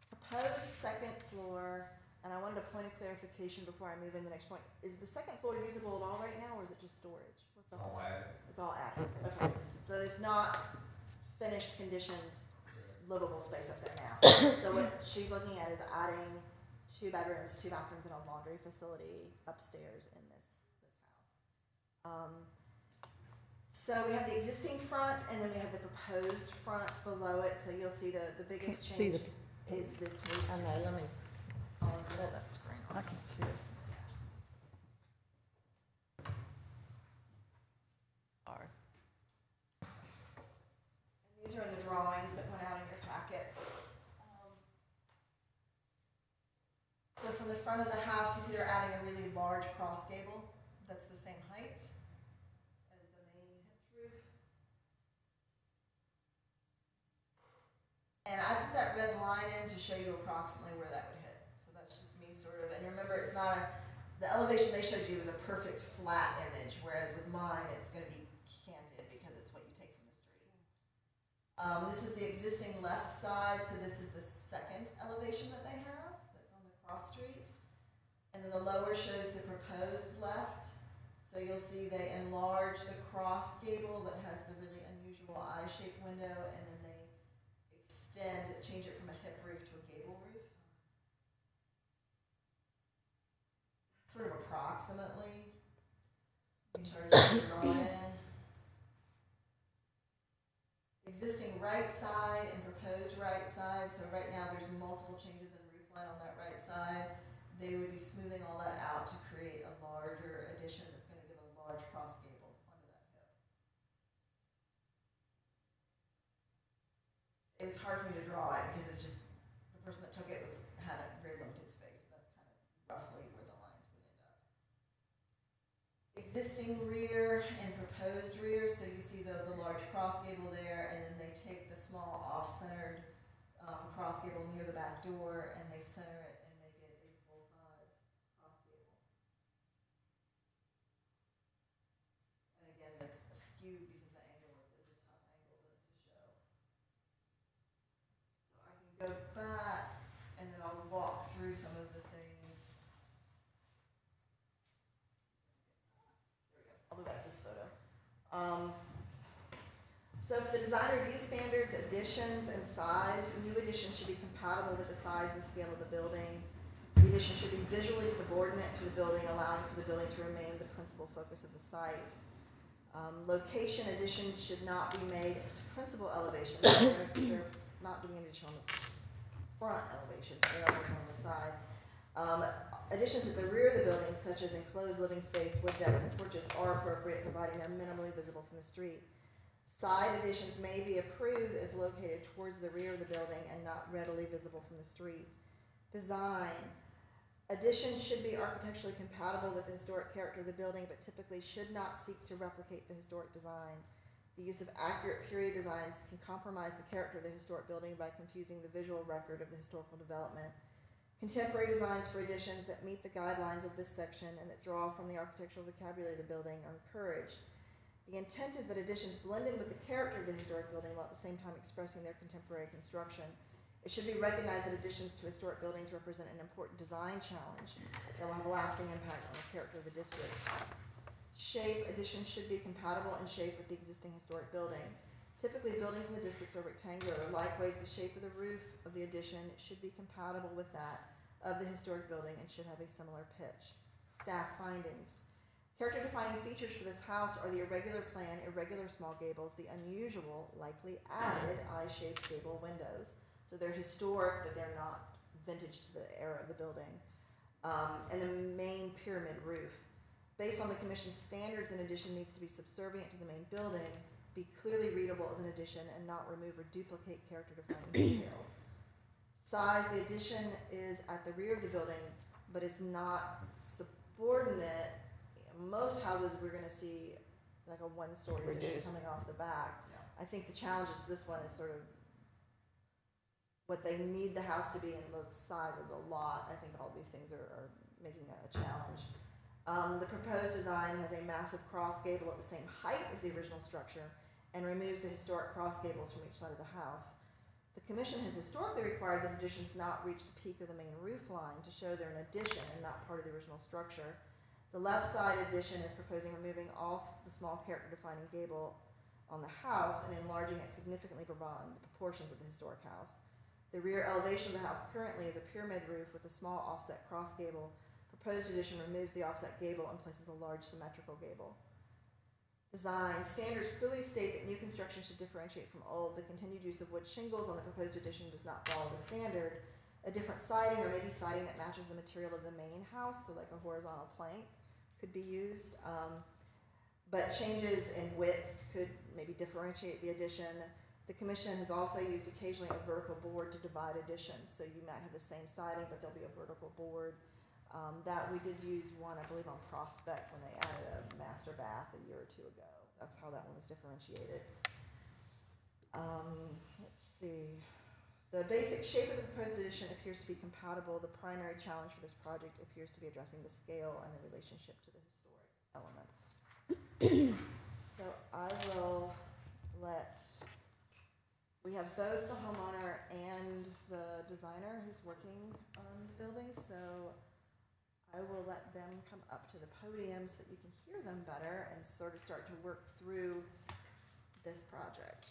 Proposed second floor, and I wanted a point of clarification before I move in the next point. Is the second floor usable at all right now, or is it just storage? What's up? All added. It's all attic, okay. So it's not finished conditioned livable space up there now. So what she's looking at is adding 2 bedrooms, 2 bathrooms, and a laundry facility upstairs in this house. So we have the existing front, and then we have the proposed front below it. So you'll see the biggest Can't see change is this roof. I know, let me, on Pull this. that screen I off. can't see it. the front of the house, you see they're adding a really large cross gable that's the same height as the main hitch roof. And I put that red line in to show you approximately where that would hit. So that's just me sort of, and remember, it's not the elevation they showed you was a perfect flat image, whereas with mine, it's gonna be canted because it's what you take from the street. This is the existing left side, so this is the second elevation that they have, that's on the cross street. And then the lower shows the proposed left. So you'll see they enlarge the cross gable that has the really unusual eye-shaped window, and then they change it from a hip roof to a gable roof. Sort of approximately. You start to draw it in. Existing right side and proposed right side. So right now there's multiple changes in roof line on that right side. They would be smoothing all that out to create a larger addition that's going to give a large cross gable onto that hip. It was hard for me to draw it because it's just the person that took it had a very limited space. But that's kind of roughly where the lines would end up. Existing rear and proposed rear. So you see the large cross gable there, and then they take the small off-centered cross gable near the back door, and they center it and make it a full-size cross gable. And again, that's skewed because the angle is a tough angle to show. So I can go back, and then I'll walk through some of the things. There we go. I'll go back to this photo. So for the design review standards, additions and size, new additions should be compatible with the size and scale of the building. The addition should be visually subordinate to the building, allowing for the building to remain the principal focus of the site. Location additions should not be made to principal elevation. They're not doing an addition on the front elevation, they are working on the side. Additions at the rear of the building, such as enclosed living space, wood decks, and porches, are appropriate, providing they're minimally visible from the street. Side additions may be approved if located towards the rear of the building and not readily visible from the street. Design. Additions should be architecturally compatible with the historic character of the building, but typically should not seek to replicate the historic design. The use of accurate period designs can compromise the character of the historic building by confusing the visual record of the historical development. Contemporary designs for additions that meet the guidelines of this section and that draw from the architectural vocabulary of the building are encouraged. The intent is that additions blend in with the character of the historic building while at the same time expressing their contemporary construction. It should be recognized that additions to historic buildings represent an important design challenge that will have a lasting impact on the character of the district. Shape. Additions should be compatible in shape with the existing historic building. Typically, buildings in the districts are rectangular. Likewise, the shape of the roof of the addition should be compatible with that of the historic building and should have a similar pitch. Staff findings. Character-defining features for this house are the irregular plan, irregular small gables, the unusual, likely added eye-shaped gable windows. So they're historic, but they're not vintage to the era of the building. And the main pyramid roof. Based on the commission's standards, an addition needs to be subservient to the main building, be clearly readable as an addition, and not remove or duplicate character-defining details. Size. The addition is at the rear of the building, but it's not subordinate. Most houses we're going to see like a one-story addition coming off the back. Yeah. I think the challenge to this one is sort of what they need the house to be and the size of the lot. I think all these things are making a challenge. The proposed design has a massive cross gable at the same height as the original structure and removes the historic cross gables from each side of the house. The commission has historically required that additions not reach the peak of the main roof line to show they're an addition and not part of the original structure. The left side addition is proposing removing all the small character-defining gable on the house and enlarging it significantly beyond the proportions of the historic house. The rear elevation of the house currently is a pyramid roof with a small offset cross gable. Proposed addition removes the offset gable and places a large symmetrical gable. Design. Standards clearly state that new construction should differentiate from old. The continued use of wood shingles on the proposed addition does not follow the standard. A different siding, or maybe siding that matches the material of the main house, so like a horizontal plank, could be used, but changes in width could maybe differentiate the addition. The commission has also used occasionally a vertical board to divide additions, so you might have the same siding, but there'll be a vertical board. That we did use one, I believe, on Prospect when they added a master bath a year or two ago. That's how that one was differentiated. Let's see. The basic shape of the proposed addition appears to be compatible. The primary challenge for this project appears to be addressing the scale and the relationship to the historic elements. So I will we have both the homeowner and the designer who's working on the building, so I will let them come up to the podium so that you can hear them better and sort of start to work through this project.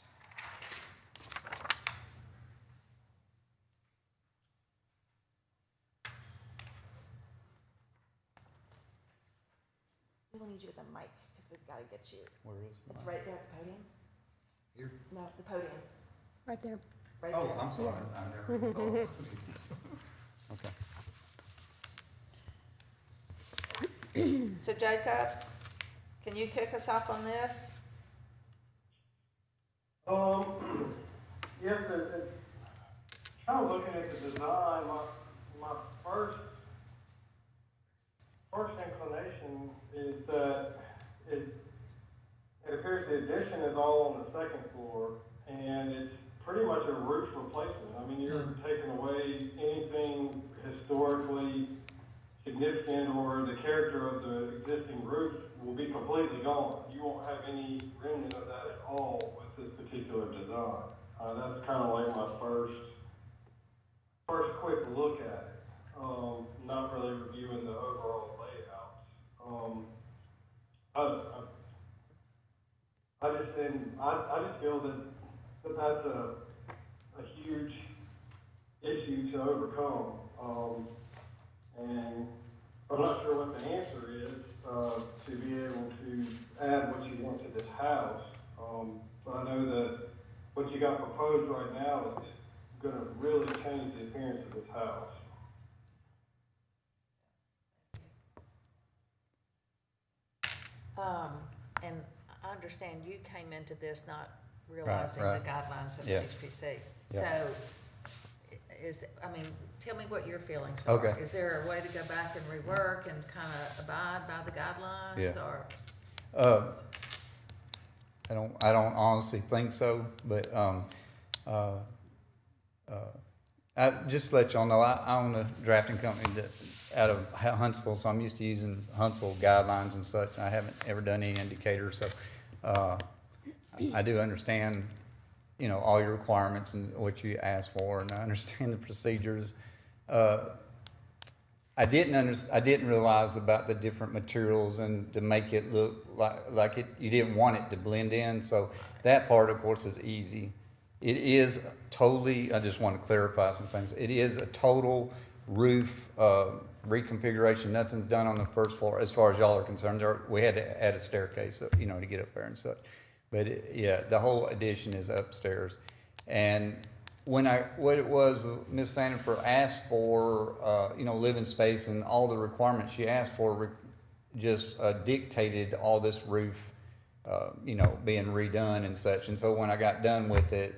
We will need you at the mic because we've got to get you. Where is the It's mic? right there at the podium. Here? No, the podium. Right there. Right Oh, there. I'm sorry, I never saw it. Okay. So Jacob, can you kick us off on this? Yes, kind of looking at the design, my first inclination is that it appears the addition is all on the second floor, and it's pretty much a roof replacement. I mean, you're taking away anything historically significant, or the character of the existing roof will be completely gone. You won't have any remnant of that at all with this particular design. That's kind of like my first quick look at it. Not really reviewing the overall layouts. I just feel that that's a huge issue to overcome. And I'm not sure what the answer is to be able to add what you want to this house. But I know that what you got proposed right now is going to really change the appearance of this house. And I understand you came into this not realizing right. the guidelines of Yeah. HPC. Yeah. So tell me what your feelings are. Okay. Is there a way to go back and rework and kind of abide by the guidelines, Yeah. or? I don't honestly think so, but I just to let y'all know, I own a drafting company that out of Huntsville, so I'm used to using Huntsville guidelines and such. I haven't ever done any indicators, so I do understand, all your requirements and what you ask for, and I understand the procedures. I didn't realize about the different materials and to make it look like it. You didn't want it to blend in, so that part, of course, is easy. It is totally. I just want to clarify some things. It is a total roof reconfiguration. Nothing's done on the first floor as far as y'all are concerned. We had to add a staircase, to get up there and such. But the whole addition is upstairs. And what it was, Ms. Sandifer asked for, living space, and all the requirements she asked for just dictated all this roof, being redone and such. And so when I got done with it,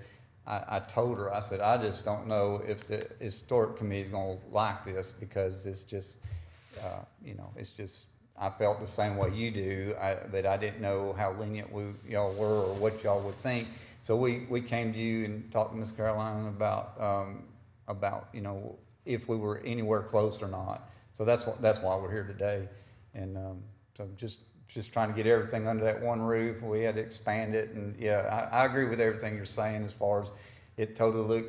I told her, I said, I just don't know if the historic committee is going to like this, because it's just, it's just, I felt the same way you do, but I didn't know how lenient y'all were or what y'all would think. So we came to you and talked to Ms. Caroline about if we were anywhere close or not. So that's why we're here today, and so just trying to get everything under that one roof. We had to expand it, and I agree with everything you're saying as far as it totally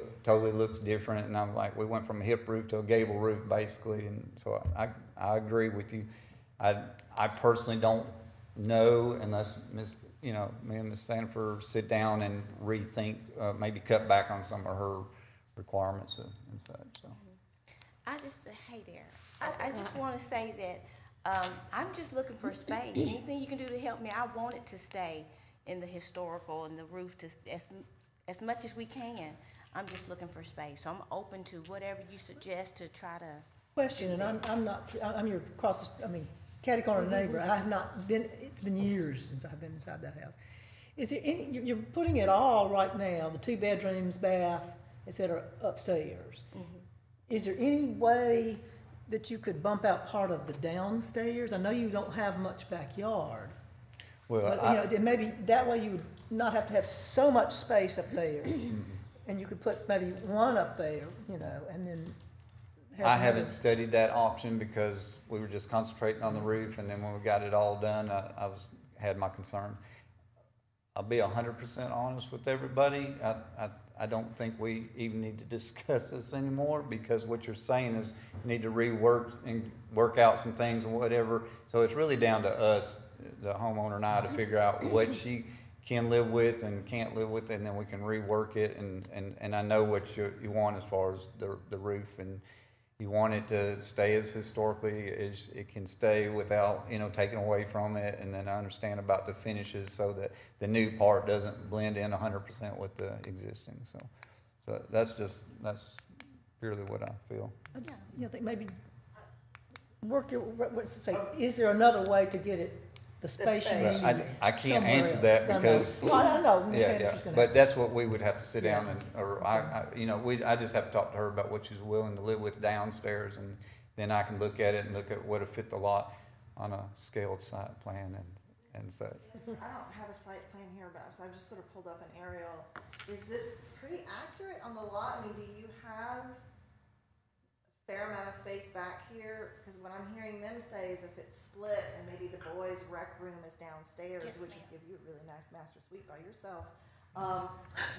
looks different. And I was like, we went from a hip roof to a gable roof basically, and so I agree with you. I personally don't know unless me and Ms. Sandifer sit down and rethink, maybe cut back on some of her requirements and such. So. Hey there. I just want to say that I'm just looking for space. Anything you can do to help me, I want it to stay in the historical and the roof as much as we can. I'm just looking for space. So I'm open to whatever you suggest to try to. Question, and I'm your catty corner neighbor. I have not been, it's been years since I've been inside that house. Is there any, you're putting it all right now, the 2 bedrooms, bath, et cetera, upstairs. Mm-hmm. Is there any way that you could bump out part of the downstairs? I know you don't have much backyard, Well, but, you know, then maybe that way you would not have to have so much space up there. And you could put maybe one up there, you know, and then have. I haven't another- studied that option because we were just concentrating on the roof, and then when we got it all done, had my concern. I'll be 100% honest with everybody. I don't think we even need to discuss this anymore, because what you're saying is you need to rework and work out some things and whatever. So it's really down to us, the homeowner and I, to figure out what she can live with and can't live with, and then we can rework it. And I know what you want as far as the roof, and you want it to stay as historically as it can stay without, you know, taking away from it. And then I understand about the finishes so that the new part doesn't blend in 100% with the existing. So that's purely what I feel. You know, I think maybe work your, what's it say, is there another way to get it, the space you space. need? I can't somewhere answer else, that somewhere because. else? Well, I don't know, I'm just Yeah, saying yeah, if it's gonna. but that's what we would have to sit down and, or you know, I just have to talk to her about what she's willing to live with downstairs, and then I can look at it and look at what would fit the lot on a scaled site plan and such. I don't have a site plan here, but so I've just sort of pulled up an aerial. Is this pretty accurate on the lot? I mean, do you have a fair amount of space back here? Because what I'm hearing them say is if it's split and maybe the boys' rec room is downstairs, Yes, which ma'am. would give you a really nice master suite by yourself,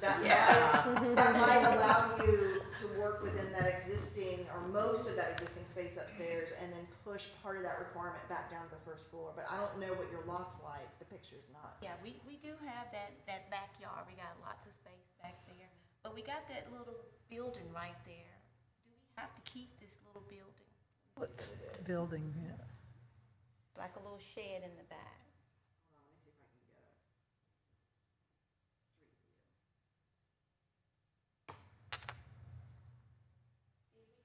that might allow you to work within that existing, or most of that existing space upstairs, and then push part of that requirement back down to the first floor. But I don't know what your lot's like. The picture's not. Yeah, we do have that backyard, we got lots of space back there, but we got that little building right there. Do we have to keep this little building? What's building, yeah. It's like a little shed in the back. Hold on, let me see if I can get a street view.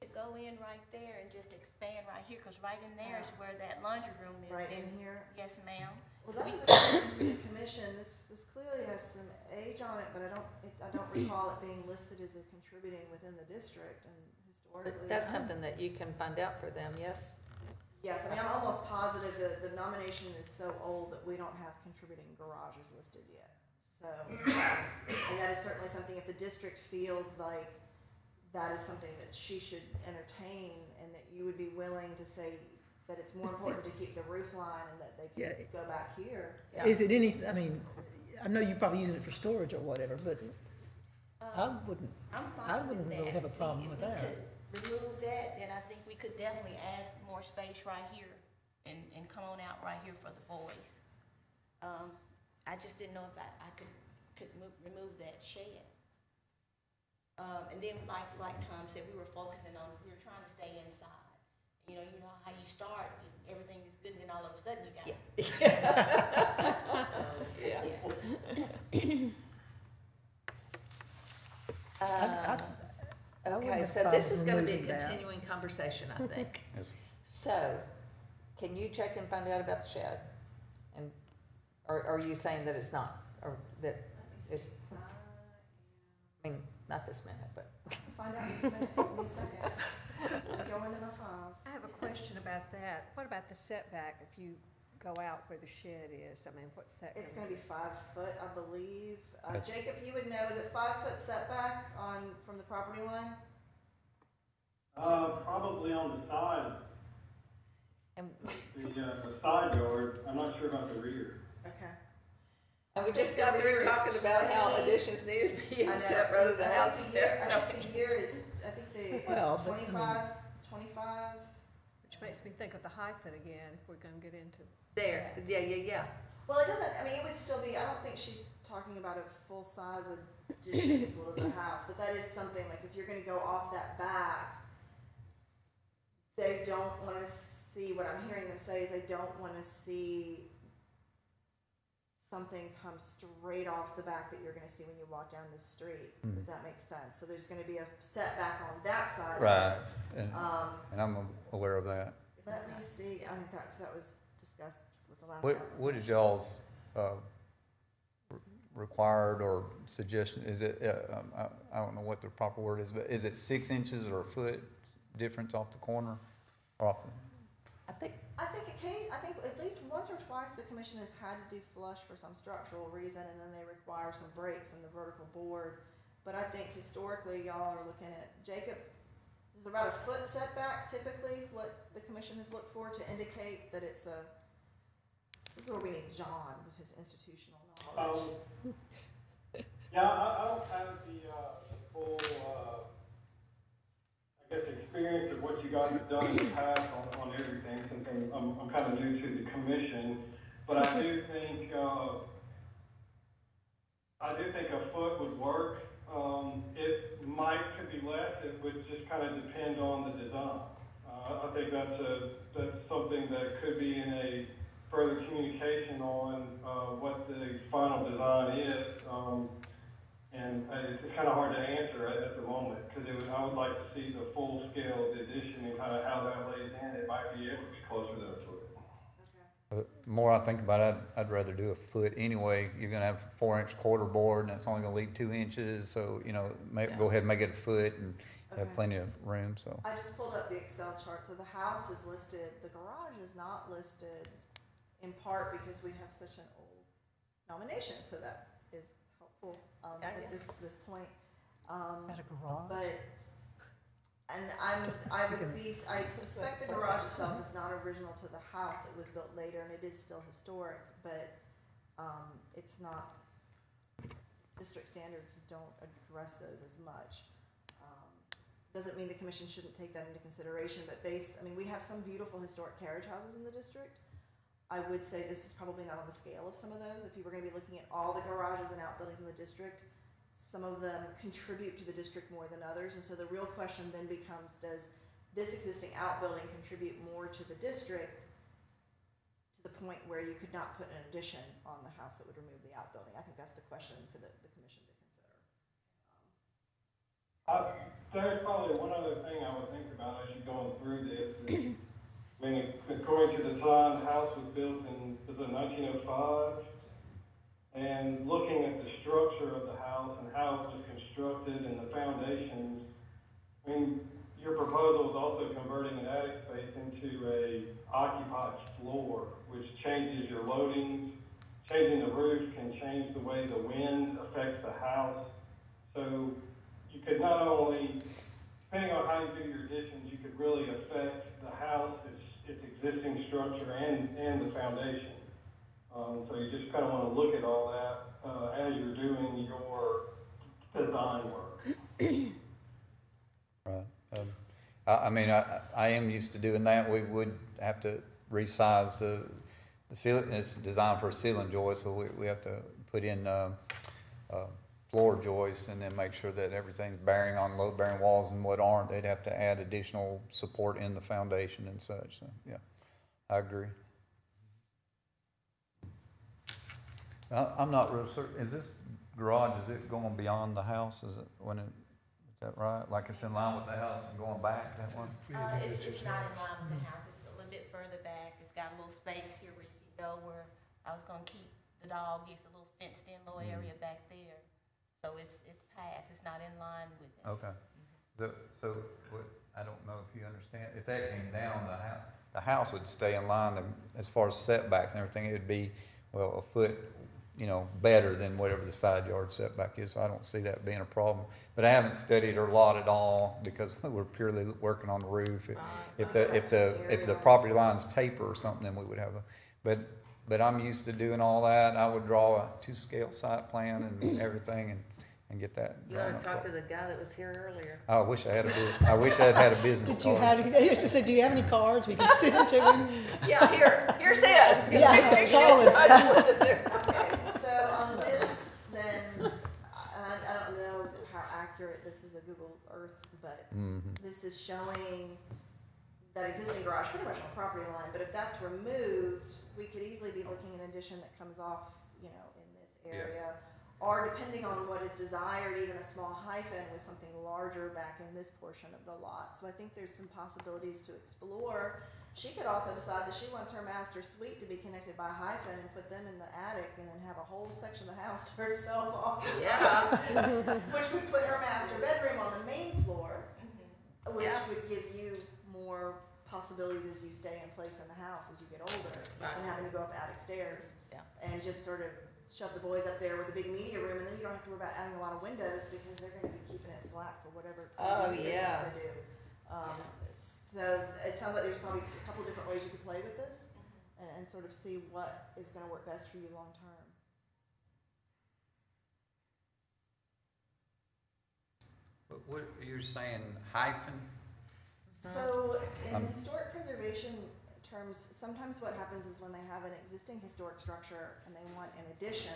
To go in right there and just expand right here, because right in there is where that laundry room is. Right in here? Yes, ma'am. Well, that was a question for the commission. This clearly has some age on it, but I don't recall it being listed as a contributing within the district, and historically. But that's something that you can find out for them, yes? Yes, I mean, I'm almost positive the nomination is so old that we don't have contributing garages listed yet. So, and that is certainly something, if the district feels like that is something that she should entertain, and that you would be willing to say that it's more important to keep the roof line and that they Yeah. can go back here. Yeah. Is it any, I mean, I know you probably using it for storage or whatever, but I wouldn't, I'm I fine with wouldn't that. really have a problem with that. If we could remove that, then I think we could definitely add more space right here and come on out right here for the boys. I just didn't know if I could remove that shed. And then like Tom said, we were focusing on, we were trying to stay inside. You know how you start, everything is good, and then all of a sudden you got. I wouldn't Okay, have so this problems is gonna be a removing that. continuing conversation, I think. Yes. So, can you check and find out about the shed? And, or are you saying that it's not, or that it's, I mean, not this minute, but. Find out this minute, give me a second. Go into my files. I have a question about that. What about the setback if you go out where the shed is? I mean, what's that? It's gonna be 5 foot, I believe. That's- Jacob, you would know, is it 5 foot setback from the property line? Probably on the side, And, the side yard, I'm not sure about the rear. Okay. and we I just think got the through rear is talking about how 20. additions needed to be I know. separate of the I house. think the year- I think the year is, I think it's Well, but, I mean- 25. Which makes me think of the hyphen again, if we're gonna get into. There, yeah. Well, it doesn't, I mean, it would still be, I don't think she's talking about a full-size addition equal to the house, but that is something, like, if you're gonna go off that back, they don't wanna see, what I'm hearing them say is they don't wanna see something come straight off the back that you're gonna see when you walk down the street, if that makes sense. So there's gonna be a setback on that side. Right, Um, and I'm aware of that. let me see, I think that was discussed with the last. What applicant. is y'all's required or suggestion? Is it, I don't know what the proper word is, but is it 6 inches or a foot difference off the corner? often? I think, I think at least once or twice the commission has had to do flush for some structural reason, and then they require some breaks in the vertical board. But I think historically, y'all are looking at, Jacob, is about a foot setback typically what the commission has looked for to indicate that it's a, this is where we need John with his institutional knowledge. Yeah, I don't have the full, I guess, experience of what you guys have done in the past on everything, since I'm kind of new to the commission. But I do think a foot would work. It could be less. It would just kind of depend on the design. I think that's something that could be in a further communication on what the final design is. And it's kind of hard to answer at the moment, because I would like to see the full scale of the addition and kind of how that lays in. It might be able to be closer to a foot. Okay. The more I think about it, I'd rather do a foot anyway. You're gonna have 4-inch quarter board, and it's only gonna leak 2 inches, so, you know, go ahead and make it a foot and have Okay. plenty of room, so. I just pulled up the Excel chart, so the house is listed, the garage is not listed, in part because we have such an old nomination, so that is helpful, at this point. At a garage? But, and I suspect the garage itself is not original to the house, it was built later, and it is still historic, but, it's not, district standards don't address those as much. Doesn't mean the commission shouldn't take that into consideration, but we have some beautiful historic carriage houses in the district. I would say this is probably not on the scale of some of those. If you were gonna be looking at all the garages and outbuildings in the district, some of them contribute to the district more than others, and so the real question then becomes, does this existing outbuilding contribute more to the district to the point where you could not put an addition on the house that would remove the outbuilding? I think that's the question for the commission to consider. There's probably one other thing I would think about as you're going through this. According to the design, the house was built in 1905, and looking at the structure of the house and how it was constructed and the foundations, your proposal is also converting an attic space into a occupied floor, which changes your loadings. Changing the roof can change the way the wind affects the house. So you could not only, depending on how you do your additions, you could really affect the house, its existing structure, and the foundation. So you just kind of want to look at all that as you're doing your design work. Right. I am used to doing that. We would have to resize the ceiling. It's designed for a ceiling joist, so we have to put in floor joists and then make sure that everything's bearing on load-bearing walls, and what aren't, they'd have to add additional support in the foundation and such. So, yeah, I agree. I'm not real certain. Is this garage, is it going beyond the house? Is that right? Like it's in line with the house and going back that one? It's not in line with the house, it's a little bit further back, it's got a little space here where you can go where I was gonna keep the dog, it's a little fenced in little area back there. So it's past, it's not in line with it. Okay. So what, I don't know if you understand, if that came down, the house would stay in line as far as setbacks and everything. It would be, well, a foot, better than whatever the side yard setback is. So I don't see that being a problem. But I haven't studied her lot at all because we're purely working on the roof. If the property lines taper or something, then we would have but I'm used to doing all that. I would draw a 2-scale site plan and everything and get that. you ought to talk to the guy that was here earlier. I wish I had had a business Did you card. have, I used to say, do you have any cards we can send to him? Yeah, here's his. Yeah, call him. Okay, so on this, then, I don't know how accurate this is a Google Earth, but this is showing that existing garage pretty much on the property line, but if that's removed, we could easily be looking at an addition that comes off, in this area. Or depending on what is desired, even a small hyphen with something larger back in this portion of the lot. So I think there's some possibilities to explore. She could also decide that she wants her master suite to be connected by hyphen and put them in the attic and then have a whole section of the house to herself off. Yeah. Which would put her master bedroom on the main floor, which would give you more possibilities as you stay in place in the house as you get older, and having to go up attic stairs. Yeah. And just sort of shove the boys up there with a big media room, and then you don't have to worry about adding a lot of windows because they're gonna be keeping it black for whatever. Oh, crazy yeah. things they do. So it sounds like there's probably a couple different ways you could play with this and sort of see what is gonna work best for you long term. But what, you're saying hyphen? So in Um, historic preservation terms, sometimes what happens is when they have an existing historic structure and they want an addition,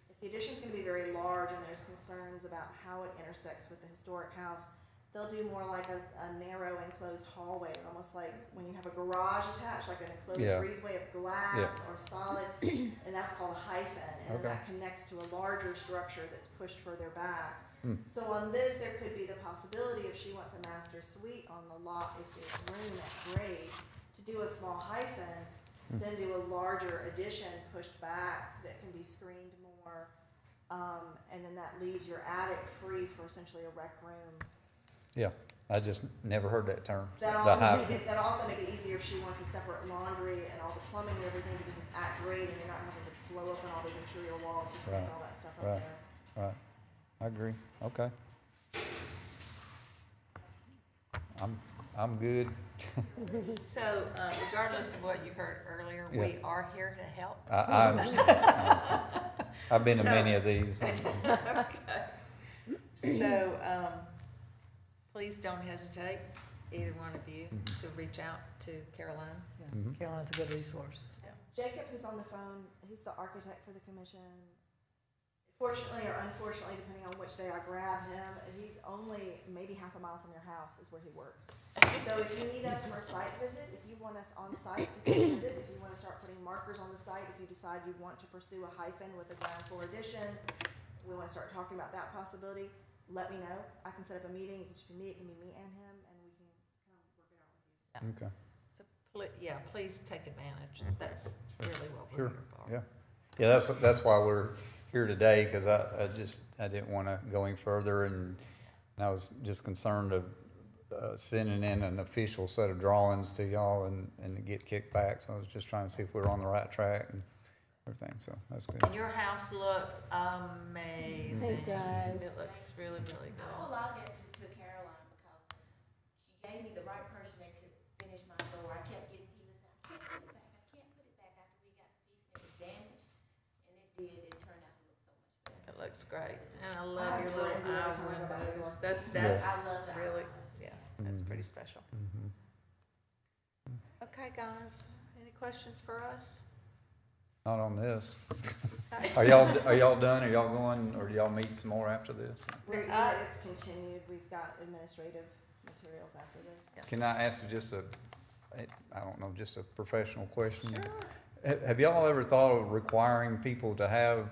if the addition's gonna be very large and there's concerns about how it intersects with the historic house, they'll do more like a narrow enclosed hallway, almost like when you have a garage attached, like an enclosed Yeah. breezeway of glass or solid, and that's called a hyphen, and Okay. that connects to a larger structure that's pushed further back. Hmm. So on this, there could be the possibility, if she wants a master suite on the lot, if there's room at grade, to do a small hyphen, then do a larger addition pushed back that can be screened more, and then that leaves your attic free for essentially a rec room. Yeah, I just never heard that term. That'll The also hyphen. make it, that'll also make it easier if she wants a separate laundry and all the plumbing and everything, because it's at grade and you're not having to blow open all those interior walls to stick Right, all that stuff up right. there. Right, I agree, okay. I'm good. So regardless of what you heard earlier, we are here to help. I understand. I've been to So- many of these. Okay. So, please don't hesitate, either one of you, to reach out to Caroline. Yeah, Mhm. Caroline's a good resource. Jacob, who's on the phone, he's the architect for the commission. Fortunately or unfortunately, depending on which day I grab him, he's only maybe half a mile from your house is where he works. So if you need us for a site visit, if you want us on site to come visit, if you want to start putting markers on the site, if you decide you want to pursue a hyphen with a ground floor addition, we want to start talking about that possibility, let me know. I can set up a meeting, it can just be me, it can be me and him, and we can come work it out with you. Okay, So, yeah, please take advantage. That's really what we're sure, here for. yeah. Yeah, that's why we're here today, because I didn't want to go any further, and I was just concerned of sending in an official set of drawings to y'all and to get kicked back, so I was just trying to see if we were on the right track and everything, so that's good. And your house looks amazing. It does. It looks really, really I owe a good. lot of that to Caroline because she gave me the right person that could finish my door. I kept getting people saying, I can't put it back, I can't put it back after we got the piece and it was damaged. And it did, it turned out to look so much better. It looks great. And I love your I little agree eye with you about the windows. door. That's I love that. really, yeah, that's pretty Mhm. special. Mhm. Okay, guys, any questions for us? Not on this. Are y'all done? Are y'all going, or do y'all meet some more after this? We've Uh, continued, we've got administrative materials after this. Can I ask you just I don't know, just a professional question? Have y'all ever thought of requiring people to have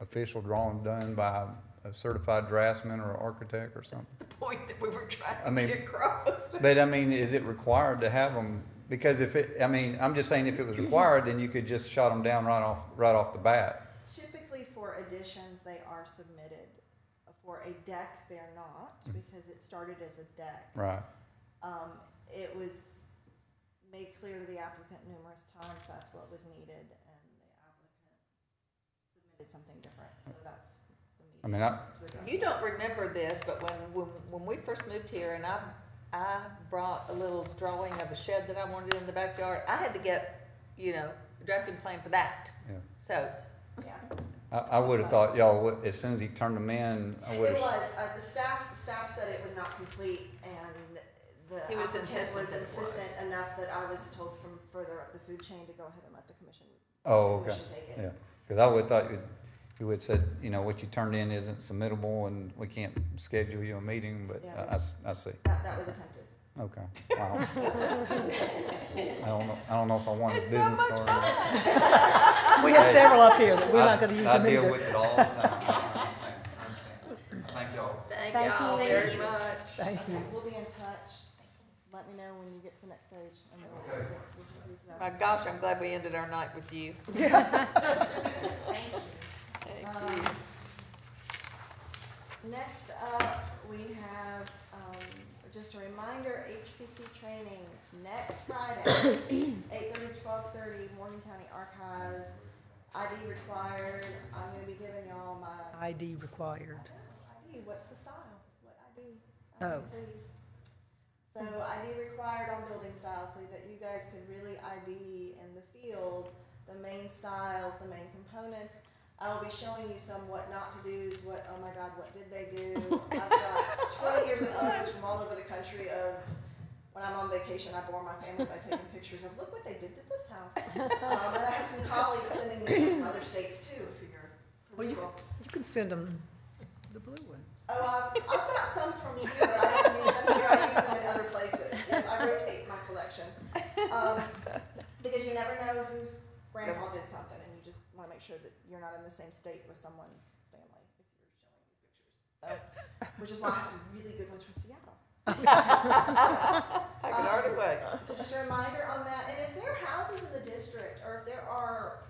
official drawing done by a certified draftsman or architect or something? The point that we were trying I mean- to get across. But I mean, is it required to have them? Because I'm just saying if it was required, then you could just shut them down right off the bat. Typically for additions, they are submitted. For a deck, they're not, because it started as a deck. Right. It was made clear to the applicant numerous times that's what was needed, and the applicant submitted something different, so that's the I mean, meeting. to address You that. don't remember this, but when we first moved here and I brought a little drawing of a shed that I wanted in the backyard, I had to get, a drafting plan for that. Yeah. So, Yeah. I would have thought y'all would, as soon as he turned them in, I would It have. was, the staff said it was not complete, and the He was applicant insistent was that it was. insistent enough that I was told from further up the food chain to go ahead and let the commission. Oh, okay. commission take it. Yeah, because I would have thought you would said, what you turned in isn't submittable and we can't schedule you a meeting, but Yeah. I see. That was attempted. Okay, wow. I don't know if I want his It's so business much card. We have several up here that we're I- not gonna use I them deal either. with it all the time. I understand. Thank y'all. thank Thank y'all you. very much. Thank you. We'll be in touch. Let me know when you get to the next stage, and then we'll do that. My gosh, I'm glad we ended our night with you. Thank you. Thank you. Next up, we have, just a reminder, HPC training next Friday, 8:30 to 12:30, Morgan County Archives. ID required. I'm gonna be giving y'all my ID required. ID. What's the style? What ID? Oh. Please. So ID required on building styles so that you guys can really ID in the field the main styles, the main components. I will be showing you some what not to do's, what, oh my God, what did they do? I've got 20 years of photos from all over the country of when I'm on vacation, I bore my family by taking pictures of, look what they did to this house. And I have some colleagues sending me from other states too, for your Well, you perusal. can send them the blue one. Oh, I've got some from here. I don't use them here. I use them in other places. Yes, I rotate my collection. Because you never know whose grandpa did something, and you just want to make sure that you're not in the same state with someone's family if you're showing these pictures. So, which is why I have some really good ones from Seattle. I can already wait. So just a reminder on that. And if there are houses in the district, or if there are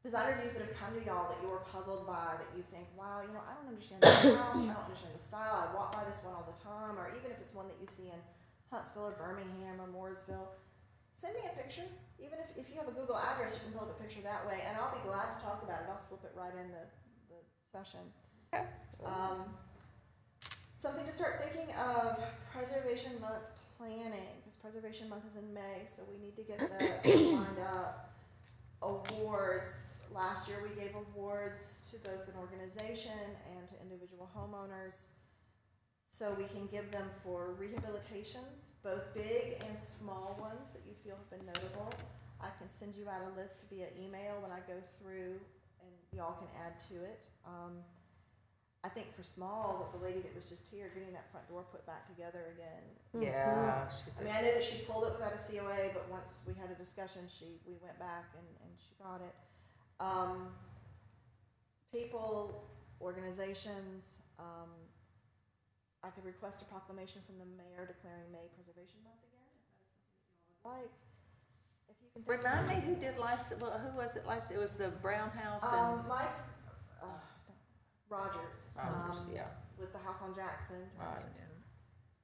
design reviews that have come to y'all that you were puzzled by, that you think, wow, you know, I don't understand this house, I don't understand the style, I walk by this one all the time, or even if it's one that you see in Huntsville or Birmingham or Mooresville, send me a picture. Even if you have a Google address, you can pull up a picture that way, and I'll be glad to talk about it. I'll slip it right in the session. Okay. Something to start thinking of, Preservation Month planning, because Preservation Month is in May, so we need to get that lined up. Awards. Last year we gave awards to both an organization and to individual homeowners, so we can give them for rehabilitations, both big and small ones that you feel have been notable. I can send you out a list via email when I go through, and y'all can add to it. I think for small, the lady that was just here, getting that front door put back together again. Yeah, she I did. mean, I know that she pulled it without a COA, but once we had a discussion, we went back and she got it. People, organizations, I could request a proclamation from the mayor declaring May Preservation Month again, if that is something that you all would like. If you can think Remind me who did last, well, who was it last? It was the Brown House and Mike Rogers, Rogers, yeah. with the house on Jackson. Right.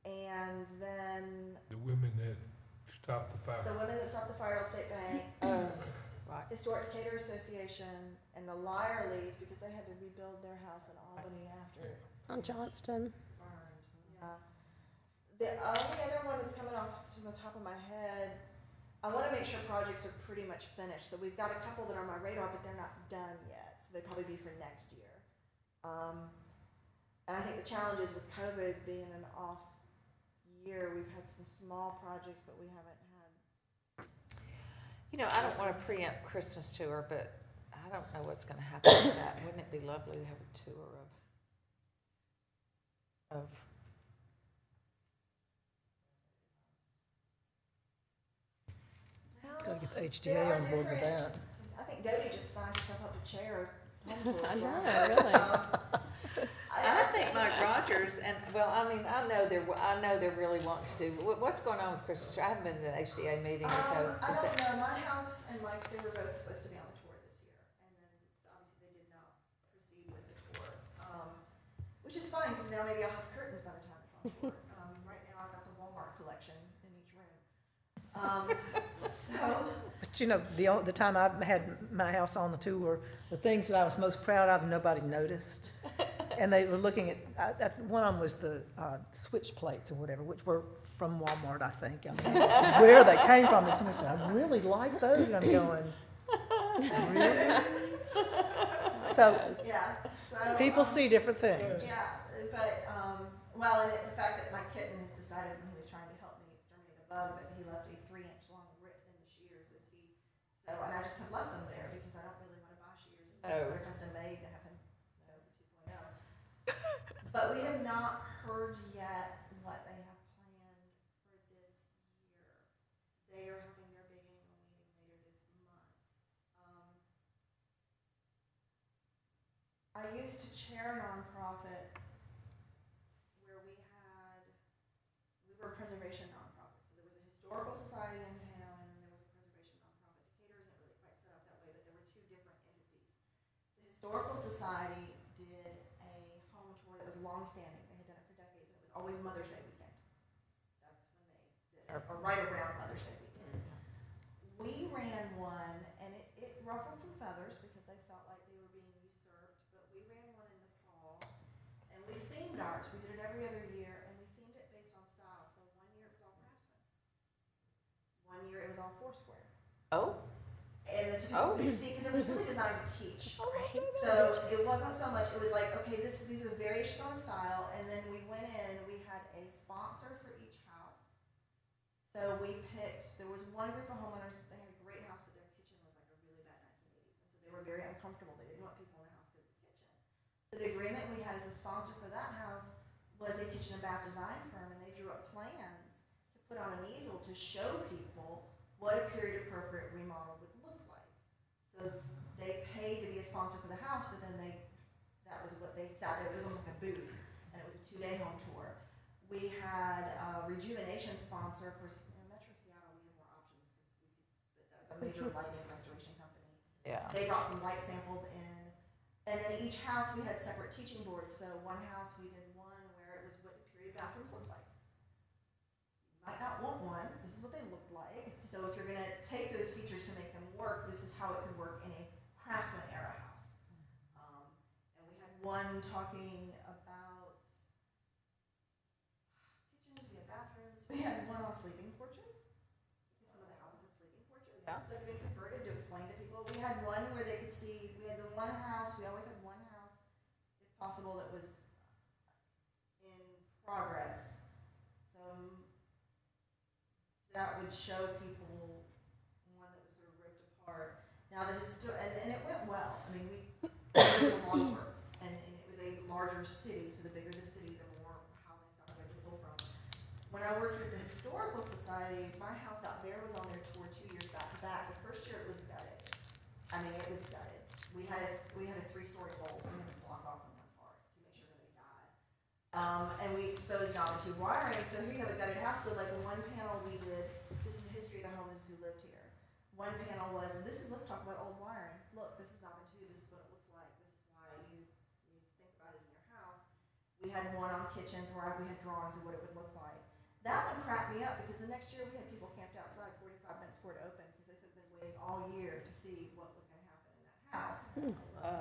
And then The women that stopped the fire. the women that stopped the fire at State Bank, Right. Historic Decatur Association, and the Lyerleys, because they had to rebuild their house in Albany after it On Johnston. burned. Yeah. The only other one that's coming off to the top of my head, I want to make sure projects are pretty much finished. So we've got a couple that are on my radar, but they're not done yet. So they'd probably be for next year. And I think the challenge is with COVID being an off year, we've had some small projects, but we haven't had. You know, I don't want to preempt Christmas tour, but I don't know what's going to happen with that. Wouldn't it be lovely to have a tour of Gotta get the There are HDA on board with different- that. I think Dodie just signed herself up to chair home tours. I know, right? really. I think Mike Rogers, and, well, I mean, I know they're really wanting to do, what's going on with Christmas? I haven't been to an HDA meeting, so. I is don't that- know. My house and Mike's, they were both supposed to be on the tour this year, and then obviously they did not proceed with the tour, which is fine because now maybe I'll have curtains by the time it's on tour. Right now I've got the Walmart collection in each room. So But you know, the time I had my house on the tour, the things that I was most proud of, nobody noticed. And they were looking at one of them was the switch plates or whatever, which were from Walmart, I think. I mean, where they came from, and somebody said, I really like those, and I'm going, really? So, yeah, so people see different things. Yeah, but well, and the fact that my kitten has decided when he was trying to help me exterminate a bug that he left a 3-inch long rip in the shears as he. So, and I just have left them there because I don't really want to buy shears that are custom made to have him for 2.0. But we have not heard yet what they have planned for this year. They are having their big annual meeting later this month. I used to chair a nonprofit where we were a preservation nonprofit. So there was a historical society in town, and then there was a preservation nonprofit. Decatur isn't really quite set up that way, but there were two different entities. The historical society did a home tour that was long-standing. They had done it for decades, and it was always Mother's Day weekend. or right around Mother's Day weekend. We ran one, and it ruffled some feathers because they felt like they were being usurped, but we ran one in the fall, and we themed ours. We did it every other year, and we themed it based on style. So one year it was all Craftsman. One year it was all Foursquare. Oh, And it's people could see, because it was really designed to teach. So it wasn't so much, it was like, okay, these are variations on a style, and then we went in, we had a sponsor for each house. So we picked, there was one group of homeowners that they had a great house, but their kitchen was like a really bad 1980s. And so they were very uncomfortable. They didn't want people in the house because of the kitchen. So the agreement we had as a sponsor for that house was a kitchen and bath design firm, and they drew up plans to put on an easel to show people what a period appropriate remodel would look like. So they paid to be a sponsor for the house, but then that was what they sat there, it was almost like a booth, and it was a 2-day home tour. We had a rejuvenation sponsor. Of course, in Metro Seattle, we had more options because that was a major lighting restoration company. yeah. They brought some light samples in, and then each house we had separate teaching boards. So one house we did one where it was what the period bathrooms looked like. You might not want one. This is what they looked like. So if you're going to take those features to make them work, this is how it could work in a Craftsman era house. And we had one talking about kitchens, we had bathrooms, we had one on sleeping porches, because some of the houses had sleeping porches Yeah. that had been converted to explain to people. We had one where they could see, we had the one house, we always had one house, if possible, that was in progress. So that would show people one that was sort of ripped apart. Now and it went well. I mean, it was a lot of work, and it was a larger city, so the bigger the city, the more housing stock we had to pull from. When I worked with the Historical Society, my house out there was on their tour 2 years back to back. The first year it was gutted. I mean, it was gutted. We had a 3-story hole we had to block off in one part to make sure nobody died. And we exposed all to wiring. So here you have a gutted house. So like one panel we did, this is the history of the homeless who lived here. One panel was, let's talk about old wiring. Look, this is nothing to, this is what it looks like. This is why you think about it in your house. We had one on kitchens where we had drawings of what it would look like. That one cracked me up because the next year we had people camped outside 45 minutes before it opened because they said they'd been waiting all year to see what was going to happen in that house.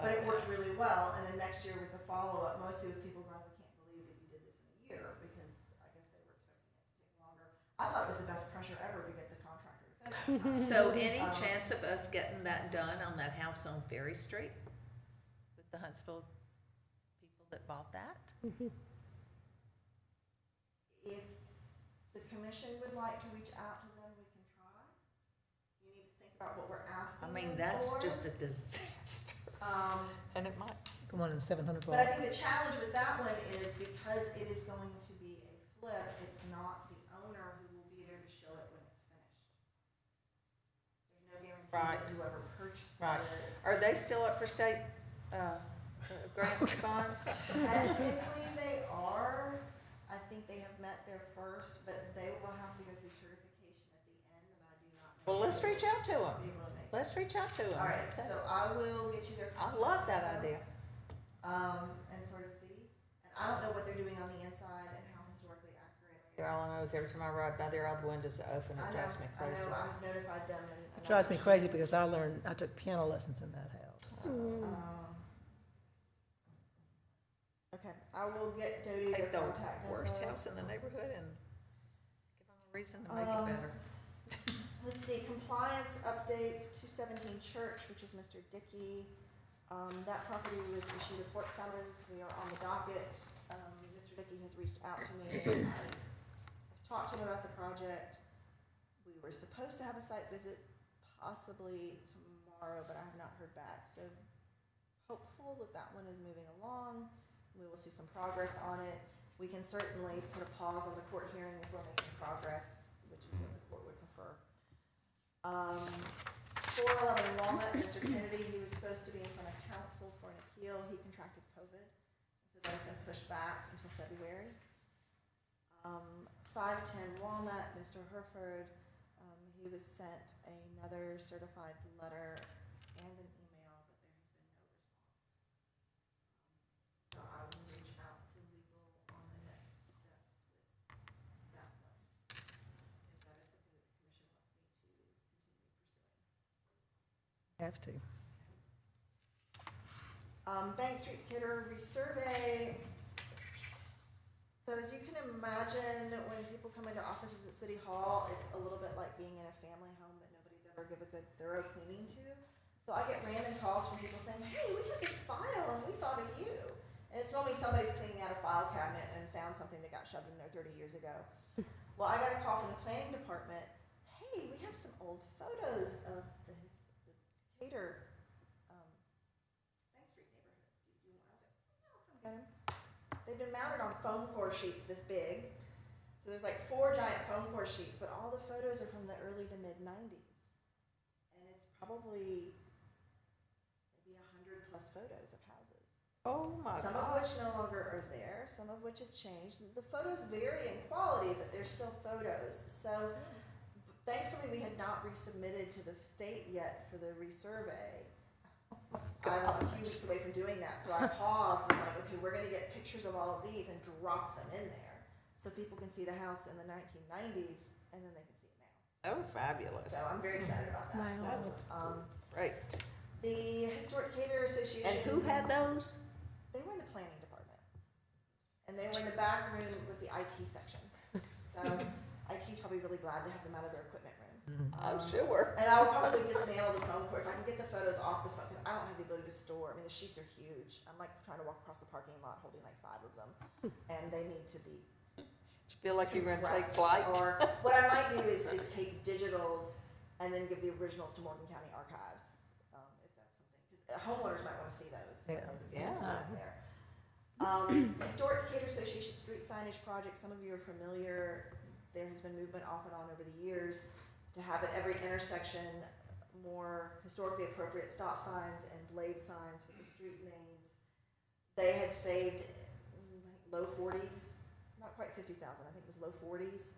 But it worked really well, and then next year was the follow-up, mostly with people going, we can't believe that you did this in a year, because I guess they were expecting it to take longer. I thought it was the best pressure ever to get the contractor to finish. So any chance of us getting that done on that house on Ferry Street with the Huntsville people that bought that? If the commission would like to reach out to them, we can try. You need to think about what we're asking I mean, them that's for. just a disaster. And it might. The one in 700 But I block. think the challenge with that one is because it is going to be a flip, it's not the owner who will be there to show it when it's finished. There's no guarantee Right. that whoever purchases Right. it. Are they still up for state grant funds? Technically, they are. I think they have met their first, but they will have to go through certification at the end, and I do not know. Well, let's if reach out to they'll them. be able to make it. Let's reach out to them. All right, so I will get you their I contact love that info, idea. And sort of see. And I don't know what they're doing on the inside and how historically accurate. All I know is every time I ride by there, all the windows are open. It drives me I crazy. know, I've notified them and. It drives me crazy because I took piano lessons in that house. Okay, I will get Dodie their Take the contact info. worst house in the neighborhood and give them a reason to make it better. Let's see, compliance updates, 217 Church, which is Mr. Dickey. That property was issued a court summons. We are on the docket. Mr. Dickey has reached out to me. I've talked to him about the project. We were supposed to have a site visit possibly tomorrow, but I have not heard back. So hopeful that that one is moving along. We will see some progress on it. We can certainly put a pause on the court hearing if we're making progress, which is what the court would prefer. 411 Walnut, Mr. Kennedy, he was supposed to be in front of council for an appeal. He contracted COVID, so that has been pushed back until February. 510 Walnut, Mr. Herford, he was sent another certified letter and an email, but there has been no response. So I will reach out to legal on the next steps with that one. Is that Have to. Bank Street Decatur resurvey. So as you can imagine, when people come into offices at City Hall, it's a little bit like being in a family home that nobody's ever give a good thorough cleaning to. So I get random calls from people saying, hey, we have this file and we thought of you. And it's normally somebody's cleaning out a file cabinet and found something that got shoved in there 30 years ago. Well, I got a call from the planning department, hey, we have some old photos of the Decatur Bank Street neighborhood. Do you want? I was like, no, come get them. They've been mounted on foam core sheets this big. So there's like 4 giant foam core sheets, but all the photos are from the early to mid 90s. And it's probably maybe 100 plus photos of houses. Oh my Some of which no longer are there, some of which have changed. The photos vary in quality, but they're still photos. So thankfully we had not resubmitted to the state yet for the resurvey. I'm a few weeks away from doing that, so I paused and I'm like, okay, we're gonna get pictures of all of these and drop them in there so people can see the house in the 1990s and then they can see it now. Oh, fabulous. So I'm very excited about that. Wow. So, Great. the Historic Decatur Association. And who had those? They were in the planning department. And they were in the back room with the IT section. So IT's probably really glad to have them out of their equipment room. I'm sure. And I'll probably dismantle the phone cord if I can get the photos off the phone, because I don't have the ability to store. I mean, the sheets are huge. I'm like trying to walk across the parking lot holding like 5 of them. And they need to be Do you feel like you're gonna take compressed. flight? Or what I might do is take digitals and then give the originals to Morgan County Archives, if that's something. Because homeowners might want to see those. Yeah. Yeah. There. Historic Decatur Association street signage project, some of you are familiar. There has been movement off and on over the years to have at every intersection more historically appropriate stop signs and blade signs with the street names. They had saved low 40s, not quite 50,000, I think it was low 40s.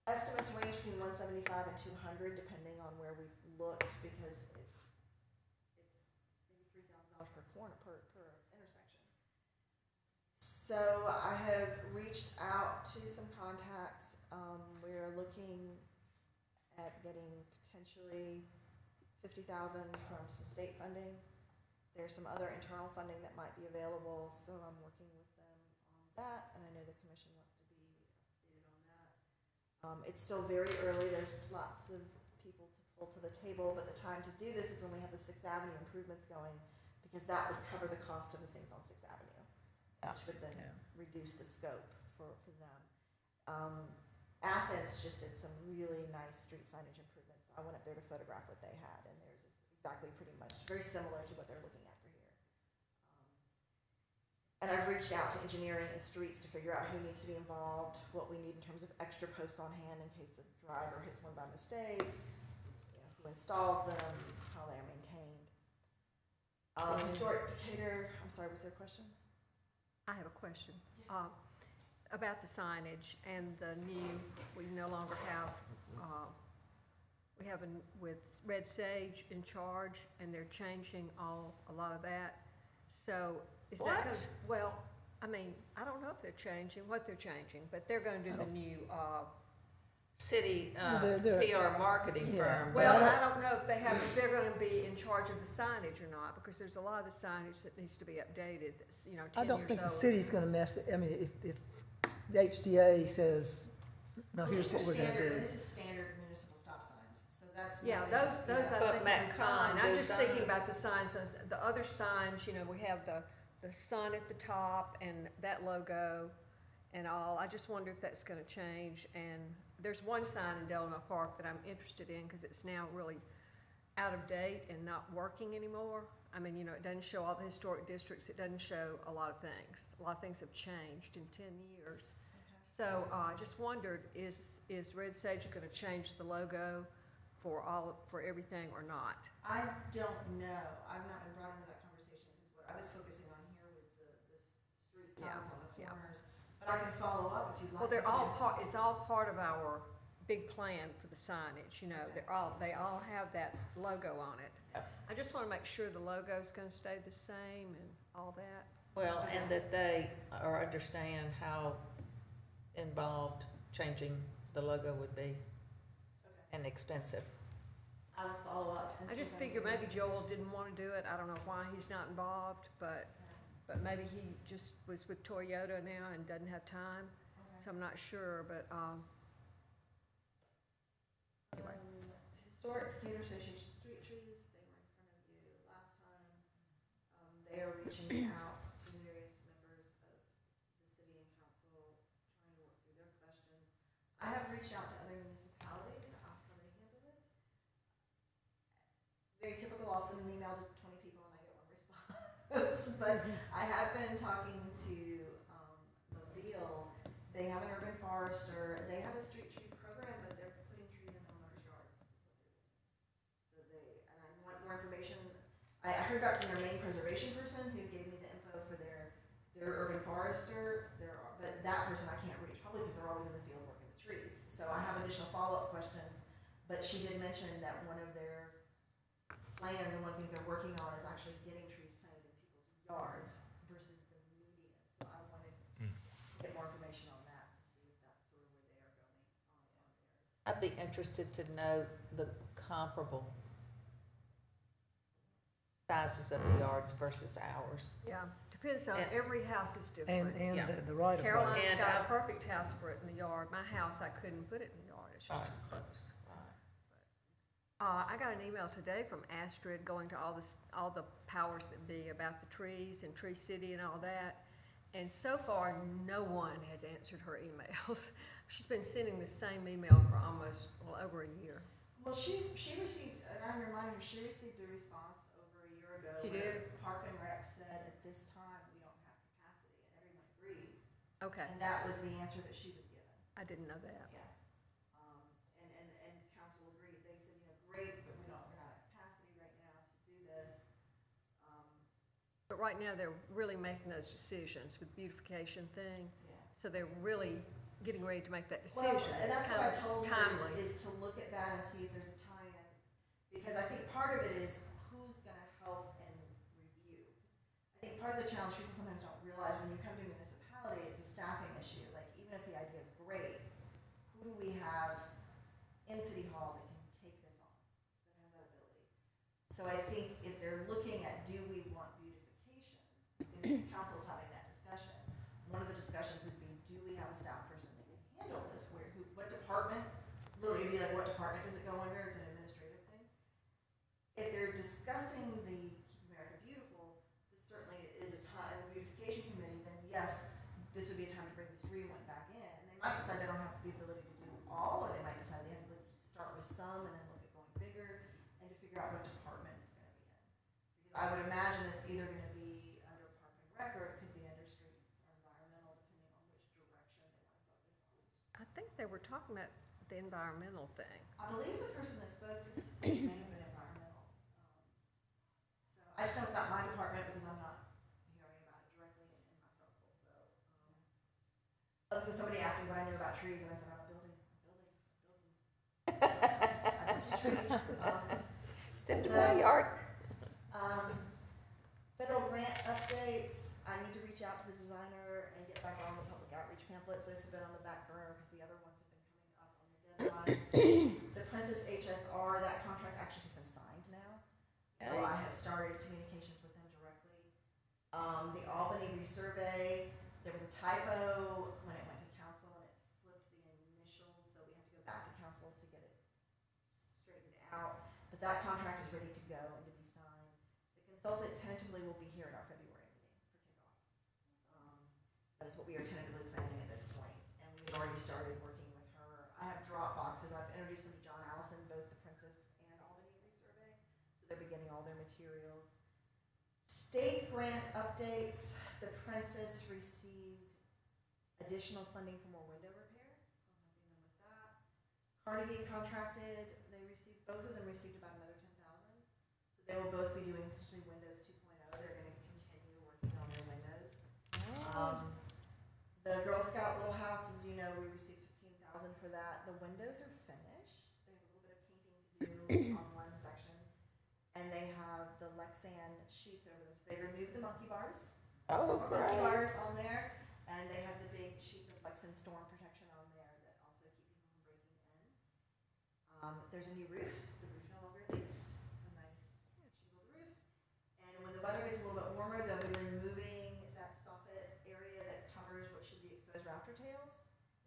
Estimates range between 175 and 200 depending on where we've looked, because it's maybe $3,000 per corner per intersection. So I have reached out to some contacts. We're looking at getting potentially 50,000 from some state funding. There's some other internal funding that might be available, so I'm working with them on that, and I know the commission wants to be updated on that. It's still very early. There's lots of people to pull to the table, but the time to do this is when we have the 6th Avenue improvements going, because that would cover the cost of the things on 6th Avenue, which would then reduce the scope for them. Athens just did some really nice street signage improvements. I went up there to photograph what they had, and theirs is exactly pretty much very similar to what they're looking at for here. And I've reached out to engineering and streets to figure out who needs to be involved, what we need in terms of extra posts on hand in case a driver hits one by mistake, who installs them, how they are maintained. Historic Decatur, I'm sorry, was there a question? I have a question. About the signage and the new, we no longer have, we have with Red Sage in charge, and they're changing a lot of that. So is that gonna, What? well, I mean, I don't know if they're changing, what they're changing, but they're gonna do the new, City They're- PR marketing Yeah. firm. well, I don't know if they have, if they're gonna be in charge of the signage or not, because there's a lot of the signage that needs to be updated, that's, 10 years old. I don't think the city's gonna mess it. I mean, if the HDA says, no, here's what we're gonna do. This is standard municipal stop signs, so that's. Yeah, nothing- those I But think Matt are fine. Kahn I'm just thinking designs- about the signs, the other signs, we have the sun at the top and that logo and all. I just wonder if that's gonna change. And there's one sign in Delano Park that I'm interested in, because it's now really out of date and not working anymore. I mean, it doesn't show all the historic districts, it doesn't show a lot of things. A lot of things have changed in 10 years. So I just wondered, is Red Sage gonna change the logo for everything or not? I don't know. I've not been brought into that conversation, because what I was focusing on here was the street signs on the Yeah. corners. But I can follow up if you'd like. Well, they're me to. all part, it's all part of our big plan for the signage, they all have that logo on it. I just wanna make sure the logo's gonna stay the same and all that. Well, and that they understand how involved changing the logo would be and expensive. I will follow up. And I see just if figure can maybe get Joel didn't wanna do it, I don't know why he's not involved, but maybe he just was with Toyota now and doesn't have time, so I'm not sure, but, anyway. Historic Decatur Association street trees, they were in front of you last time. They are reaching out to the various members of the city and council, trying to work through their questions. I have reached out to other municipalities to ask how they handle it. Very typical, I'll send an email to 20 people and I get one response. But I have been talking to Mobile. They have an urban forester. They have a street tree program, but they're putting trees in homeowners' yards. Is what they're doing. So and I want more information. I heard back from their main preservation person who gave me the info for their urban forester. But that person I can't reach, probably because they're always in the field working the trees. So I have additional follow-up questions. But she did mention that one of their plans and one of the things they're working on is actually getting trees planted in people's yards versus the median. So I wanted to get more information on that to see if that's sort of where they are going on theirs. I'd be interested to know the comparable sizes of the yards versus ours. Yeah, depends on, And- every house is And, different. Yeah. the right of way. Caroline's And, got a perfect house for it in the yard. My house, I couldn't put it in the yard, it's just too Right. close. I got an email today from Astrid going to all the powers that be about the trees and Tree City and all that. And so far, no one has answered her emails. She's been sending the same email for almost, over a year. Well, she received, and I'm reminding her, she received a response over a year ago. She where did? Park and Rec said at this time, we don't have capacity, and everyone agreed. Okay, And that was the answer that she was given. I didn't know that. Yeah. And council agreed. They said, great, but we're not at capacity right now to do this. But right now, they're really making those decisions with beautification thing. Yeah. So they're really getting ready to make that Well, decision. and that's It's what I kind of told her timely. is to look at that and see if there's a tie-in. Because I think part of it is who's gonna help and review. I think part of the challenge people sometimes don't realize when you come to a municipality, it's a staffing issue. Like, even if the idea is great, who do we have in City Hall that can take this on, that has that ability? So I think if they're looking at, do we want beautification, and the council's having that discussion, one of the discussions would be, do we have a staff person that can handle this? What department, literally, it'd be like, what department does it go under? It's an administrative thing. If they're discussing the Keep America Beautiful, this certainly is a time, the beautification committee, then yes, this would be a time to bring the stream one back in. And they might decide they don't have the ability to do all, or they might decide they have to start with some and then look at going bigger and to figure out what department it's gonna be in. Because I would imagine it's either gonna be under Park and Rec, or it could be under streets or environmental, depending on which direction they wanna focus on. I think they were talking about the environmental thing. I believe the person that spoke to this may have been environmental. So I just know it's not my department because I'm not hearing about it directly in my circle, so. Other than somebody asked me what I knew about trees, and I said, I'm a buildings. I don't do trees. Send to So- my yard. Federal grant updates, I need to reach out to the designer and get back on the public outreach pamphlets. Those have been on the back burner because the other ones have been coming up on the deadlines. The Princess HSR, that contract actually has been signed now. So I have started communications with them directly. The Albany resurvey, there was a typo when it went to council and it flipped the initials, so we have to go back to council to get it straightened out. But that contract is ready to go and to be signed. The consultant tentatively will be here at our February meeting for kickoff. That is what we are tentatively planning at this point, and we've already started working with her. I have drop boxes. I've introduced them to John Allison, both the Princess and Albany resurvey, so they're beginning all their materials. State grant updates. The Princess received additional funding for more window repair, so I'm helping them with that. Carnegie contracted. Both of them received about another $10,000. So they will both be doing essentially Windows 2.0. They're going to continue working on their Windows. The Girl Scout Little House, as you know, we received $15,000 for that. The windows are finished. They have a little bit of painting to do on one section. And they have the Lexan sheets over them. So they removed the monkey bars. Oh, Monkey great. bars on there. And they have the big sheets of Lexan storm protection on there that also keep people from breaking in. There's a new roof. The roof no longer leaks.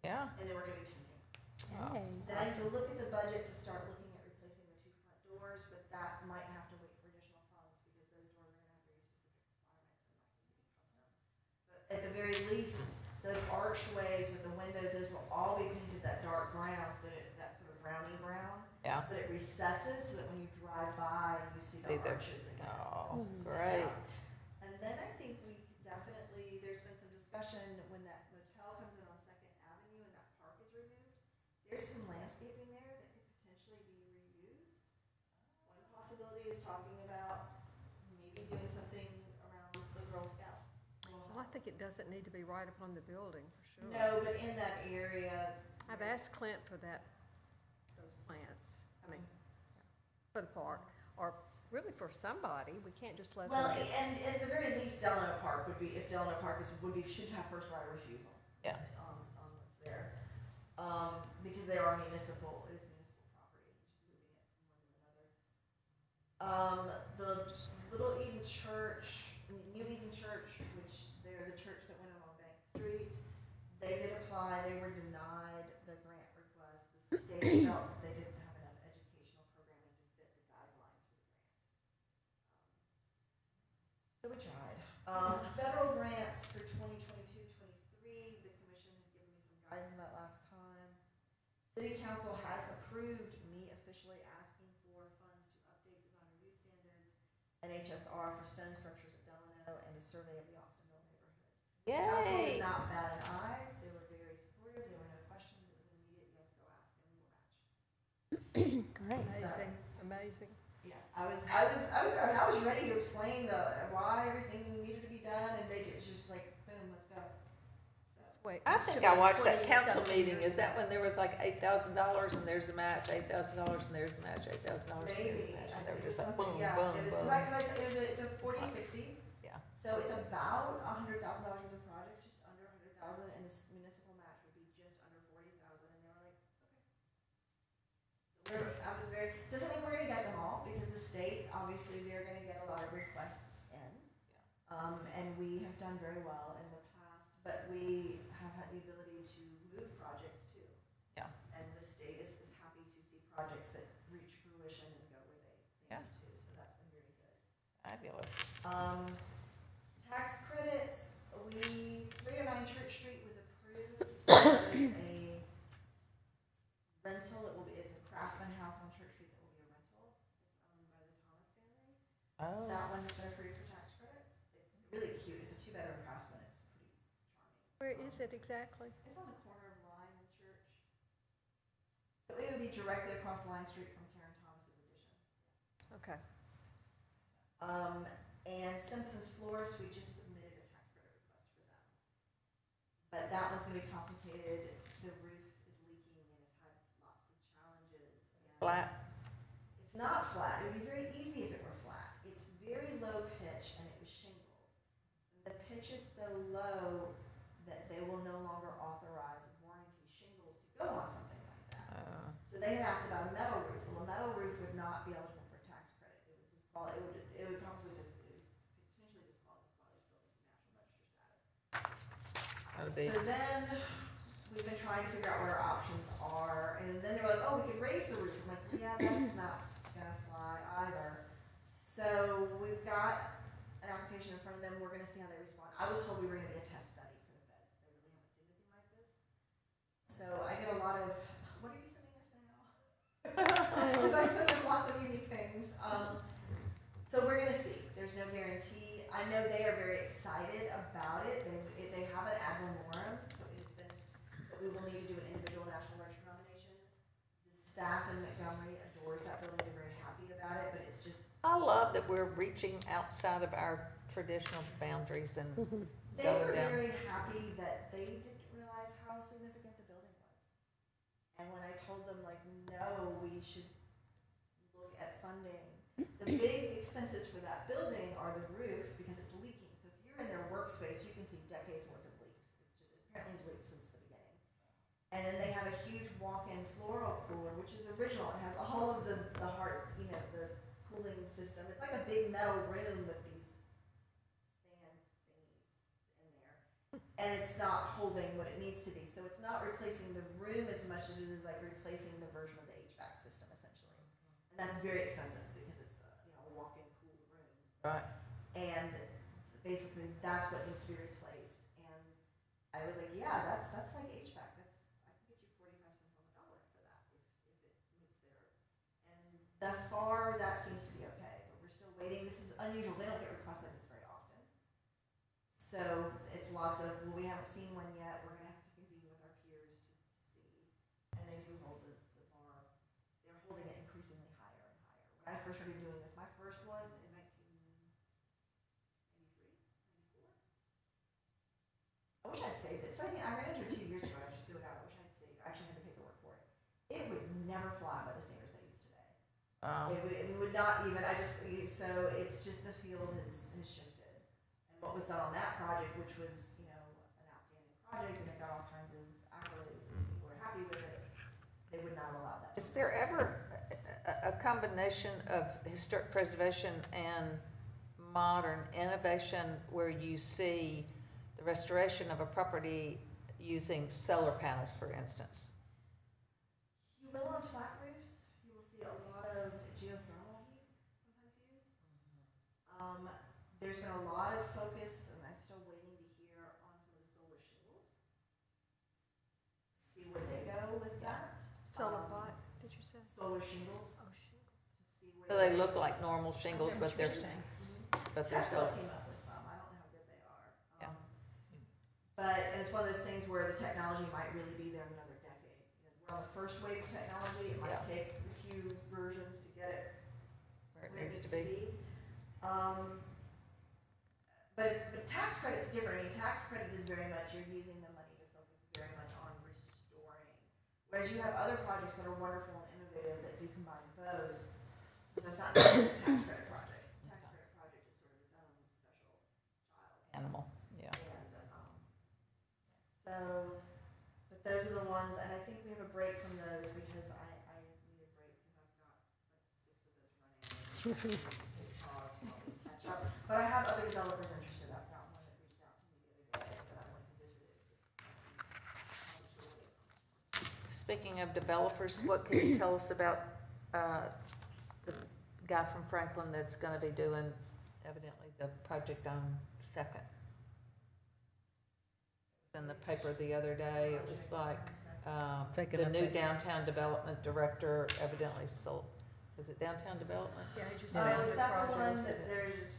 Yeah. and then we're gonna be painting. Oh, Then I need to look at the budget to start looking at replacing the 2 front doors, but that might have to wait for additional funds because those doors are gonna have very specific requirements and might need to be custom. But at the very least, those arched ways with the windows, those will all be painted that dark brown, so that that sort of browny brown. Yeah. So that it recesses, so that when you drive by, you see See the the- arches again. Oh, Those great. stand out. And then I think we could definitely, there's been some discussion when that motel comes in on Second Avenue and that park is removed. There's some landscaping there that could potentially be reused. One possibility is talking about maybe doing something around the Girl Scout. Well, I think it doesn't need to be right up on the building, for sure. No, but in that area. I've asked Clint for that, those plants, I mean, for the park, or really for somebody, we can't just let them. Well, and at the very least, Delano Park would be, if Delano Park should have first right of refusal. Yeah. On what's there. Because they are municipal, it is municipal property, just moving it from one to another. The Little Eden Church, New Eden Church, which they're the church that went on Bank Street, they did apply, they were denied the grant request. The state felt that they didn't have enough educational programming to fit the guidelines for the grant. So we tried. Federal grants for 2022-23, the commission had given me some guidance on that last time. City council has approved me officially asking for funds to update design review standards and HSR for stone structures at Delano and a survey of the Austinville neighborhood. Council Yay. did not bat an eye. They were very supportive. There were no questions. It was an immediate yes, go ask, and we will match. Great. Amazing, amazing. Yeah, I was ready to explain why everything needed to be done, and they just like, boom, let's go. So, Wait, I must think have I been watched that 20 council something meeting. years Is that ago. when there was like $8,000 and there's the match, $8,000 and there's the match, $8,000 and there's the maybe, match? I And they think were it was just like something, boom, yeah, boom, it was, boom. it's a 40-60. Yeah. So it's about $100,000 worth of projects, just under 100,000, and this municipal match would be just under 40,000, and they were like, okay. So I was very, doesn't mean we're gonna get them all, because the state, obviously, they're gonna get a lot of requests in. And we have done very well in the past, but we have had the ability to move projects too. Yeah. And the state is happy to see projects that reach fruition and go where they Yeah. need to, so that's been very good. Fabulous. Tax credits, 309 Church Street was approved. There is a rental, it's a craftsman house on Church Street that will be a rental. It's owned by the Thomas family. Oh, That one has been approved for tax credits. It's really cute, it's a 2-bedroom craftsman, it's pretty charming. Where is it exactly? It's on the corner of Line and Church. So it would be directly across Line Street from Karen Thomas's addition. Okay. And Simpson's Florist, we just submitted a tax credit request for them. But that one's gonna be complicated. The roof is leaking and it's had lots of challenges. And flat. It's not flat. It would be very easy if it were flat. It's very low pitch and it was shingled. The pitch is so low that they will no longer authorize warranty shingles to go on something like that. So they had asked about a metal roof. Well, a metal roof would not be eligible for tax credit. It would probably potentially disqualify this building from National Register status. That would be, So then, we've been trying to figure out what our options are, and then they were like, oh, we could raise the roof. I'm like, yeah, that's not gonna fly either. So we've got an application in front of them, we're gonna see how they respond. I was told we were gonna be a test study for the feds, they really haven't seen anything like this. So I get a lot of, what are you sending us now? Because I send them lots of unique things. So we're gonna see, there's no guarantee. I know they are very excited about it, they have an ad valorem, so it's been, but we will need to do an individual National Register nomination. The staff in Montgomery adores that building, they're very happy about it, but it's just, I love that we're reaching outside of our traditional boundaries and they going were down. very happy that they didn't realize how significant the building was. And when I told them like, no, we should look at funding, the big expenses for that building are the roof, because it's leaking. So if you're in their workspace, you can see decades worth of leaks. Apparently it's leaked since the beginning. And then they have a huge walk-in floral cooler, which is original. It has all of the heart, the cooling system. It's like a big metal room with these fan thingies in there. and it's not holding what it needs to be. So it's not replacing the room as much as it is like replacing the version of the HVAC system essentially. And that's very expensive because it's a walk-in cool room. Right. And basically that's what needs to be replaced. And I was like, yeah, that's like HVAC. I can get you 45 cents on the dollar for that if it meets there. And thus far that seems to be okay, but we're still waiting. This is unusual. They don't get requests like this very often. So it's lots of, well, we haven't seen one yet. We're gonna have to convene with our peers to see. And they do hold the bar. They're holding it increasingly higher and higher. When I first started doing this, my first one in 1993, 94. I wish I'd saved it. Funny, I ran into it a few years ago. I just threw it out. I wish I'd saved it. I actually had the paperwork for it. It would never fly by the standards they use today. It would not even. So it's just the field has shifted. What was done on that project, which was, an outstanding project, and it got all kinds of accolades, and people were happy with it, they would not allow that. Is there ever a combination of historic preservation and modern innovation where you see the restoration of a property using solar panels, for instance? You will on flat roofs. You will see a lot of geothermal heat sometimes used. There's been a lot of focus, and I'm still waiting to hear on some of the solar shingles. See where they go with that. Solar what, did you say? Solar shingles. Oh, shingles. To see where So they look like normal shingles, but they're Tesla solar. came up with some. I don't know how good they are. Yeah. But it's one of those things where the technology might really be there in another decade. We're on the first wave of technology. It might Yeah. take a few versions to get it Where it needs to be. But tax credit's different. I mean, tax credit is very much, you're using the money to focus very much on restoring. Whereas you have other projects that are wonderful and innovative that do combine both. But that's not necessarily a tax credit project. Tax credit project is sort of its own special child. Animal, yeah. And, but those are the ones, and I think we have a break from those because I need a break because I've got like 6 of those running. Pause while we catch up. But I have other developers interested. I've got one that reached out to me the other day that I went and visited. Speaking of developers, what can you tell us about the guy from Franklin that's gonna be doing evidently the project on Second? It was in the paper the other day. It was like, Taking the up new that- downtown development director evidently sold, was it downtown development? Yeah, he just So found is the that the one projects. that there's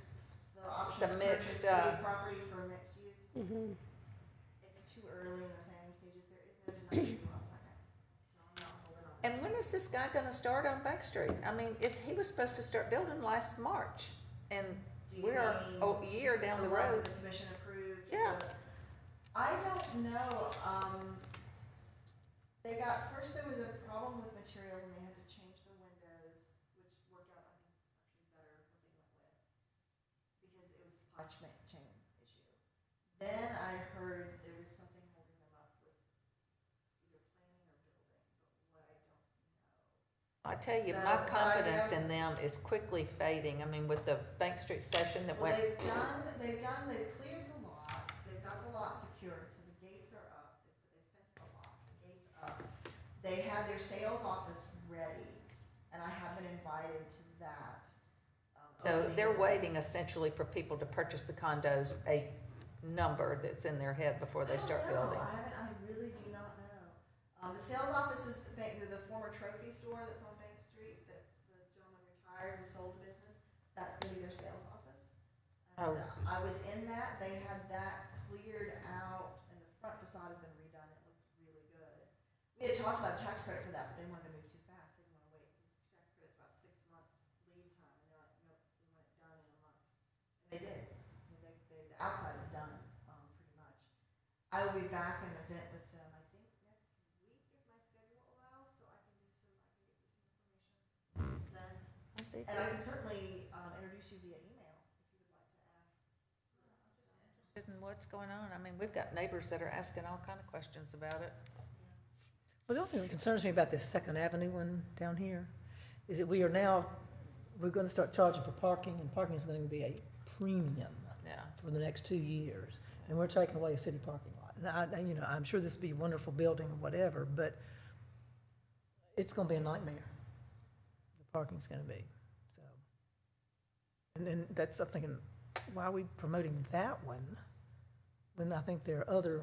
the option It's a to mixed, purchase city property for mixed use? It's too early in the planning stages. There is no design review on Second. So I'm not holding on. And when is this guy gonna start on Bank Street? I mean, he was supposed to start building last March, and Do you we're mean a year down the ones road. that the commission approved? Yeah. I don't know. First there was a problem with materials and they had to change the windows, which worked out, I think, actually better what they went with. Because it was a supply chain issue. Then I heard there was something holding them up with either planning or building, but what I don't know. I tell you, So, my but I confidence know- in them is quickly fading. I mean, with the Bank Street station that Well, went, they've cleared the lot, they've got the lot secured, so the gates are up, they fenced the lot, the gates up. They have their sales office ready, and I have been invited to that. so opening they're event. waiting essentially for people to purchase the condos, a number that's in their head before they start I don't know. building. I really do not know. The sales office is the former trophy store that's on Bank Street, that the gentleman retired and sold the business. That's gonna be their sales office. Oh. And I was in that, they had that cleared out, and the front facade has been redone, it looks really good. We had talked about a tax credit for that, but they wanted to move too fast, they didn't wanna wait, because tax credit's about 6 months lead time, and they're like, nope, we want it done in a month. And they did, I mean, the outside is done, pretty much. I will be back in an event with them, I think, next week, if my schedule allows, so I can get you some information then. And I can certainly, introduce you via email, if you would like to ask. And what's going on? I mean, we've got neighbors that are asking all kind of questions about it. Well, the only thing that concerns me about this Second Avenue one down here is that we're gonna start charging for parking, and parking is gonna be a premium Yeah. for the next 2 years. and we're taking away a city parking lot. And you know, I'm sure this would be a wonderful building or whatever, but it's gonna be a nightmare. The parking's gonna be, so. And then that's something, why are we promoting that one? When I think there are other,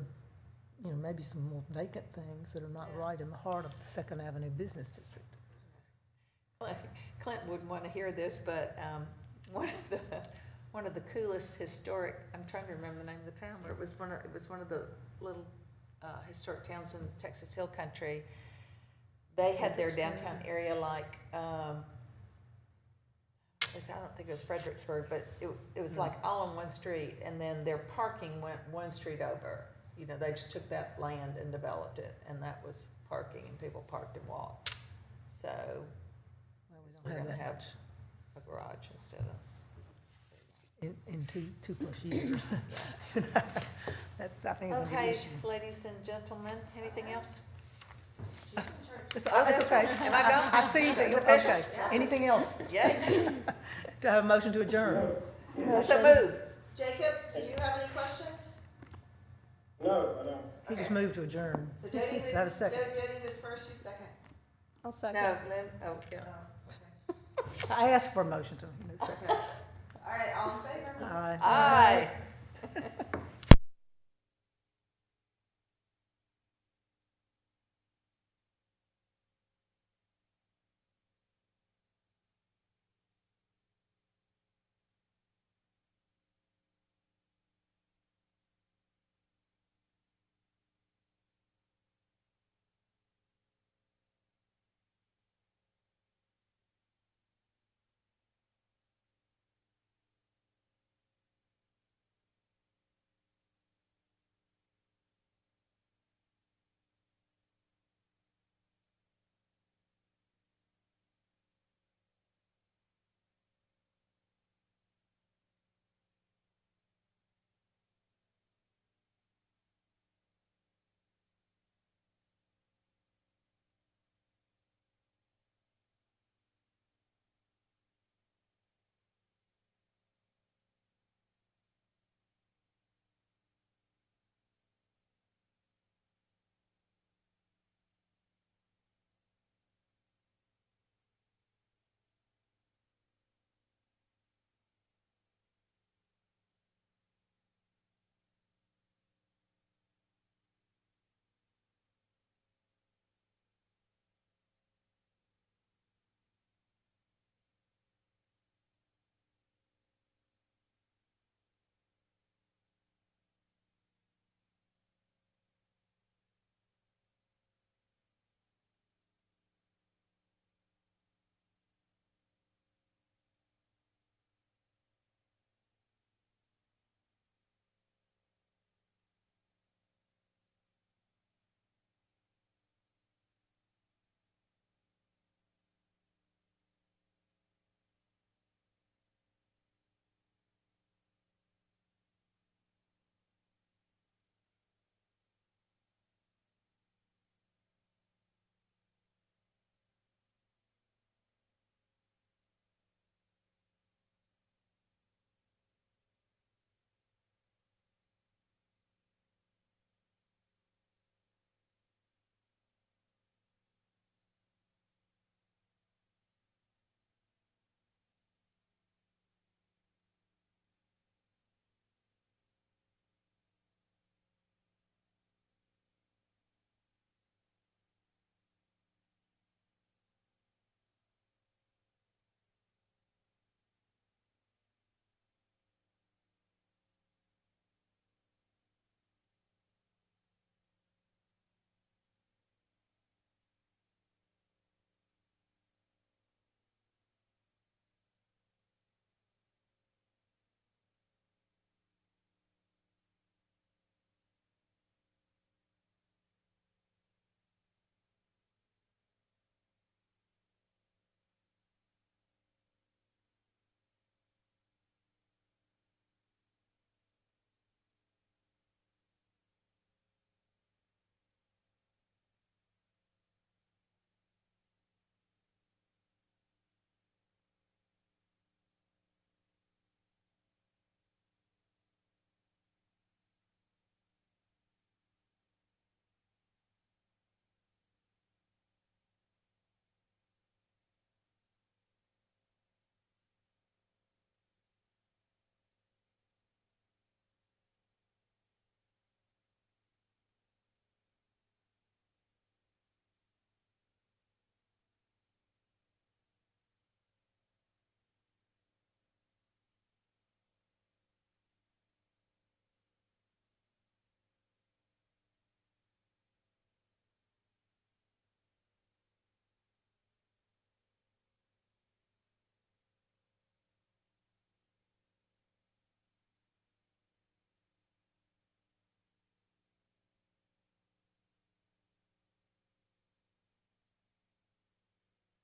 you know, maybe some more vacant things that are not right in the heart of the Second Avenue Business District. Clint wouldn't want to hear this, but one of the coolest historic, I'm trying to remember the name of the town, where it was one of the little historic towns in Texas Hill Country. They had their downtown area like, I don't think it was Fredericksburg, but it was like all on one street, and then their parking went one street over. You know, they just took that land and developed it, and that was parking, and people parked and walked. So Well, we we're don't have gonna that have much a garage instead of. in two plus years. That's, I think, is a big Okay, issue. ladies and gentlemen, anything else? It's okay. Am I gone? I see you, It's official? okay. Anything else? Yay. Do I have a motion to adjourn? So move. Jacob, did you have any questions? No, I don't. He just moved to adjourn. So Dodie moved, Do I have a second? Dodie was first, you second? I'll second. No, Lynn, oh, yeah. Oh, okay. I asked for a motion to, second. All right, all in favor? Aye. Aye.